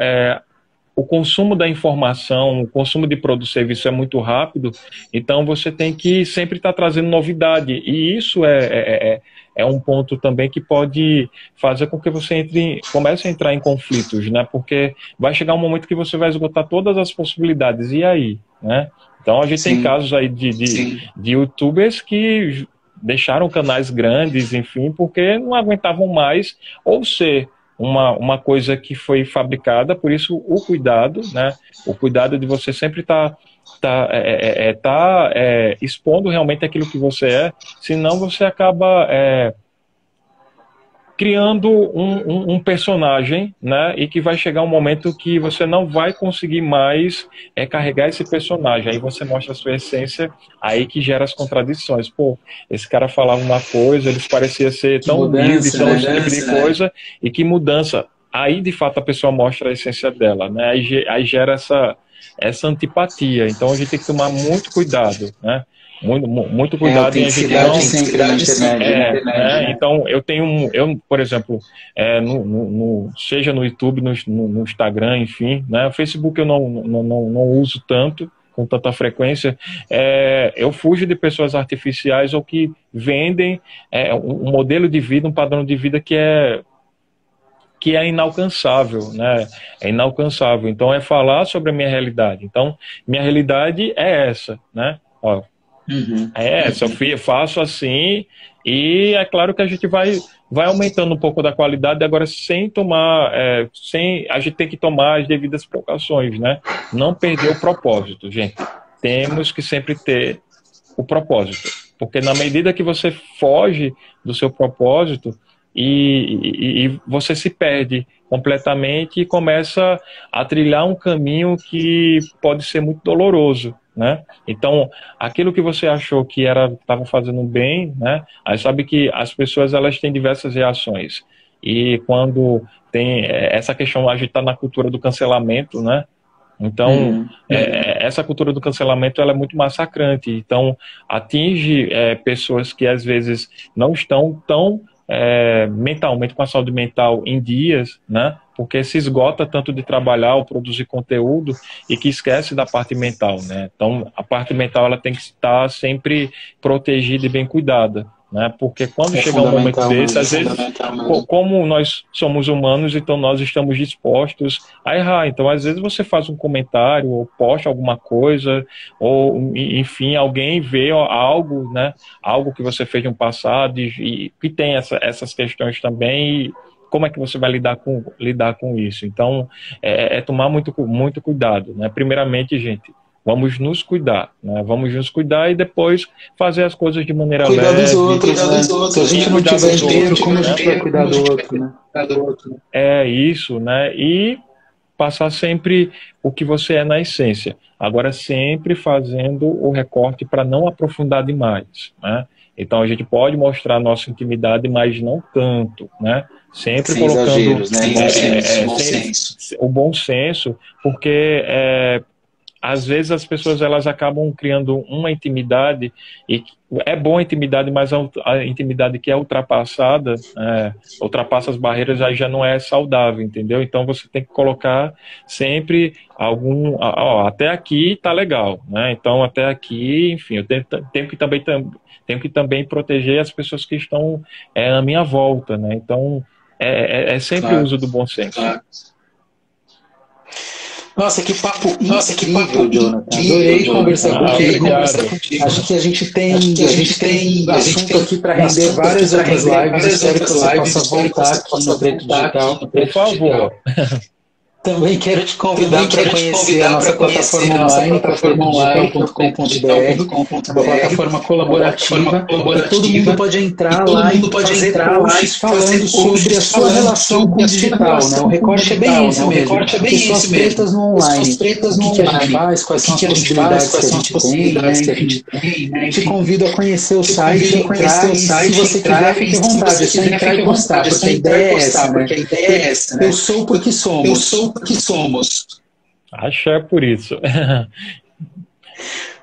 o consumo da informação, o consumo de produto e serviço é muito rápido, então você tem que sempre estar trazendo novidade, e isso é um ponto também que pode fazer com que você comece a entrar em conflitos, né? Porque vai chegar um momento que você vai esgotar todas as possibilidades, e aí, né? Então a gente tem casos aí de youtubers que deixaram canais grandes, enfim, porque não aguentavam mais, ou ser uma coisa que foi fabricada, por isso o cuidado, né? O cuidado de você sempre estar expondo realmente aquilo que você senão você acaba criando um personagem, né? E que vai chegar um momento que você não vai conseguir mais carregar esse personagem. Aí você mostra a sua essência, aí que gera as contradições. Pô, esse cara falava uma coisa, ele parecia ser tão humilde, tão esse tipo de coisa, e que mudança. Aí, de fato, a pessoa mostra a essência dela, né? Aí gera essa antipatia. Então, a gente tem que tomar muito cuidado, né? Muito cuidado em a gente não... sempre na internet, né? Então, eu, por exemplo, seja no YouTube, no Instagram, enfim, né? O Facebook eu não uso tanto, com tanta frequência. Eu fujo de pessoas artificiais ou que vendem um modelo de vida, um padrão de vida que é inalcançável, né? É inalcançável. Então, é falar sobre a minha realidade. Então, minha realidade é essa, né? Ó, eu faço assim, e é claro que a gente vai aumentando um pouco da qualidade, agora sem tomar, a gente tem que tomar as devidas precauções, né? Não perder o propósito, gente. Temos que sempre ter o propósito, porque na medida que você foge do seu propósito e você se perde completamente e começa a trilhar um caminho que pode ser muito doloroso, né? Então, aquilo que você achou que estava fazendo bem, né? Aí sabe que as pessoas elas têm diversas reações, e quando tem essa questão, a gente está na cultura do cancelamento, né? Então, essa cultura do cancelamento ela é muito massacrante. Então, atinge pessoas que às vezes não estão tão mentalmente, com a saúde mental em dias, né? Porque se esgota tanto de trabalhar ou produzir conteúdo e que esquece da parte mental, né? Então, a parte mental ela tem que estar sempre protegida e bem cuidada, né? Porque quando chegar um momento desse, às vezes, como nós somos humanos, então nós estamos dispostos a errar. Então, às vezes você faz um comentário ou posta alguma coisa, ou, enfim, alguém vê algo, né? Algo que você fez no passado e que tem essas questões também. E como é que você vai lidar com isso? Então, tomar muito cuidado, né? Primeiramente, gente, vamos nos cuidar, né? Vamos nos cuidar e depois fazer as coisas de maneira leve. Cuidar dos outros, né? Se a gente não estiver inteiro, como a gente vai cuidar do outro, né? É isso, né? E passar sempre o que você é na essência. Agora, sempre fazendo o recorte para não aprofundar demais, né? Então, a gente pode mostrar a nossa intimidade, mas não tanto, né? Sempre sem colocando exageros, né? Bom senso. O bom senso, porque às vezes as pessoas elas acabam criando uma intimidade, e é boa a intimidade, mas a intimidade que é ultrapassada, ultrapassa as barreiras, aí já não é saudável, entendeu? Então você tem que colocar sempre até aqui tá legal, né? Então até aqui, enfim, eu tenho que também proteger as pessoas que estão à minha volta, né? Então é sempre o uso do bom senso. Claro. Nossa, que papo incrível, Jonathan. Adorei conversar contigo. Acho que a gente tem assunto aqui para render várias outras lives. Espero que você possa voltar aqui no Preto Digital. Por favor. Também quero te convidar para conhecer a nossa plataforma online, pretodigital.com.br, uma plataforma colaborativa, e todo mundo pode entrar lá e fazer posts falando sobre a sua relação com o digital, né? O recorte é bem esse mesmo, pessoas pretas no online. O que a gente faz, quais são as possibilidades que a gente tem, né? Te convido a conhecer o site, entrar, e se você quiser, fique à vontade, é só entrar e postar, porque a ideia é essa, né? Eu sou porque somos. Que somos. Axé por isso.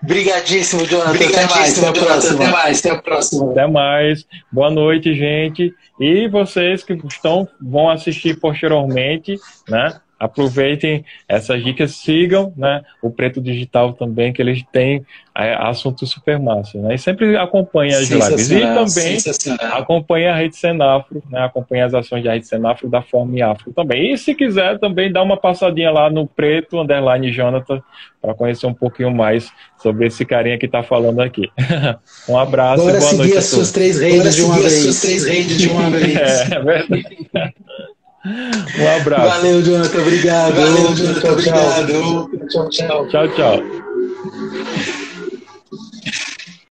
Obrigadíssimo, Jonathan. Até mais. Até a próxima. Até mais. Boa noite, gente. E vocês que vão assistir posteriormente, né? Aproveitem essas dicas, sigam, né, o Preto Digital também, que eles têm assuntos super massa, né? E sempre acompanhem as lives. E também acompanhem a Rede Senafro, né? Acompanhem as ações da Rede Senafro da Fome Afro também. E se quiser também dá uma passadinha lá no Preto_Jonathan para conhecer um pouquinho mais sobre esse carinha que está falando aqui. Um abraço e boa noite. Bora seguir as suas 3 redes de uma vez. É verdade. Um abraço. Valeu, Jonathan. Obrigado. Tchau, tchau.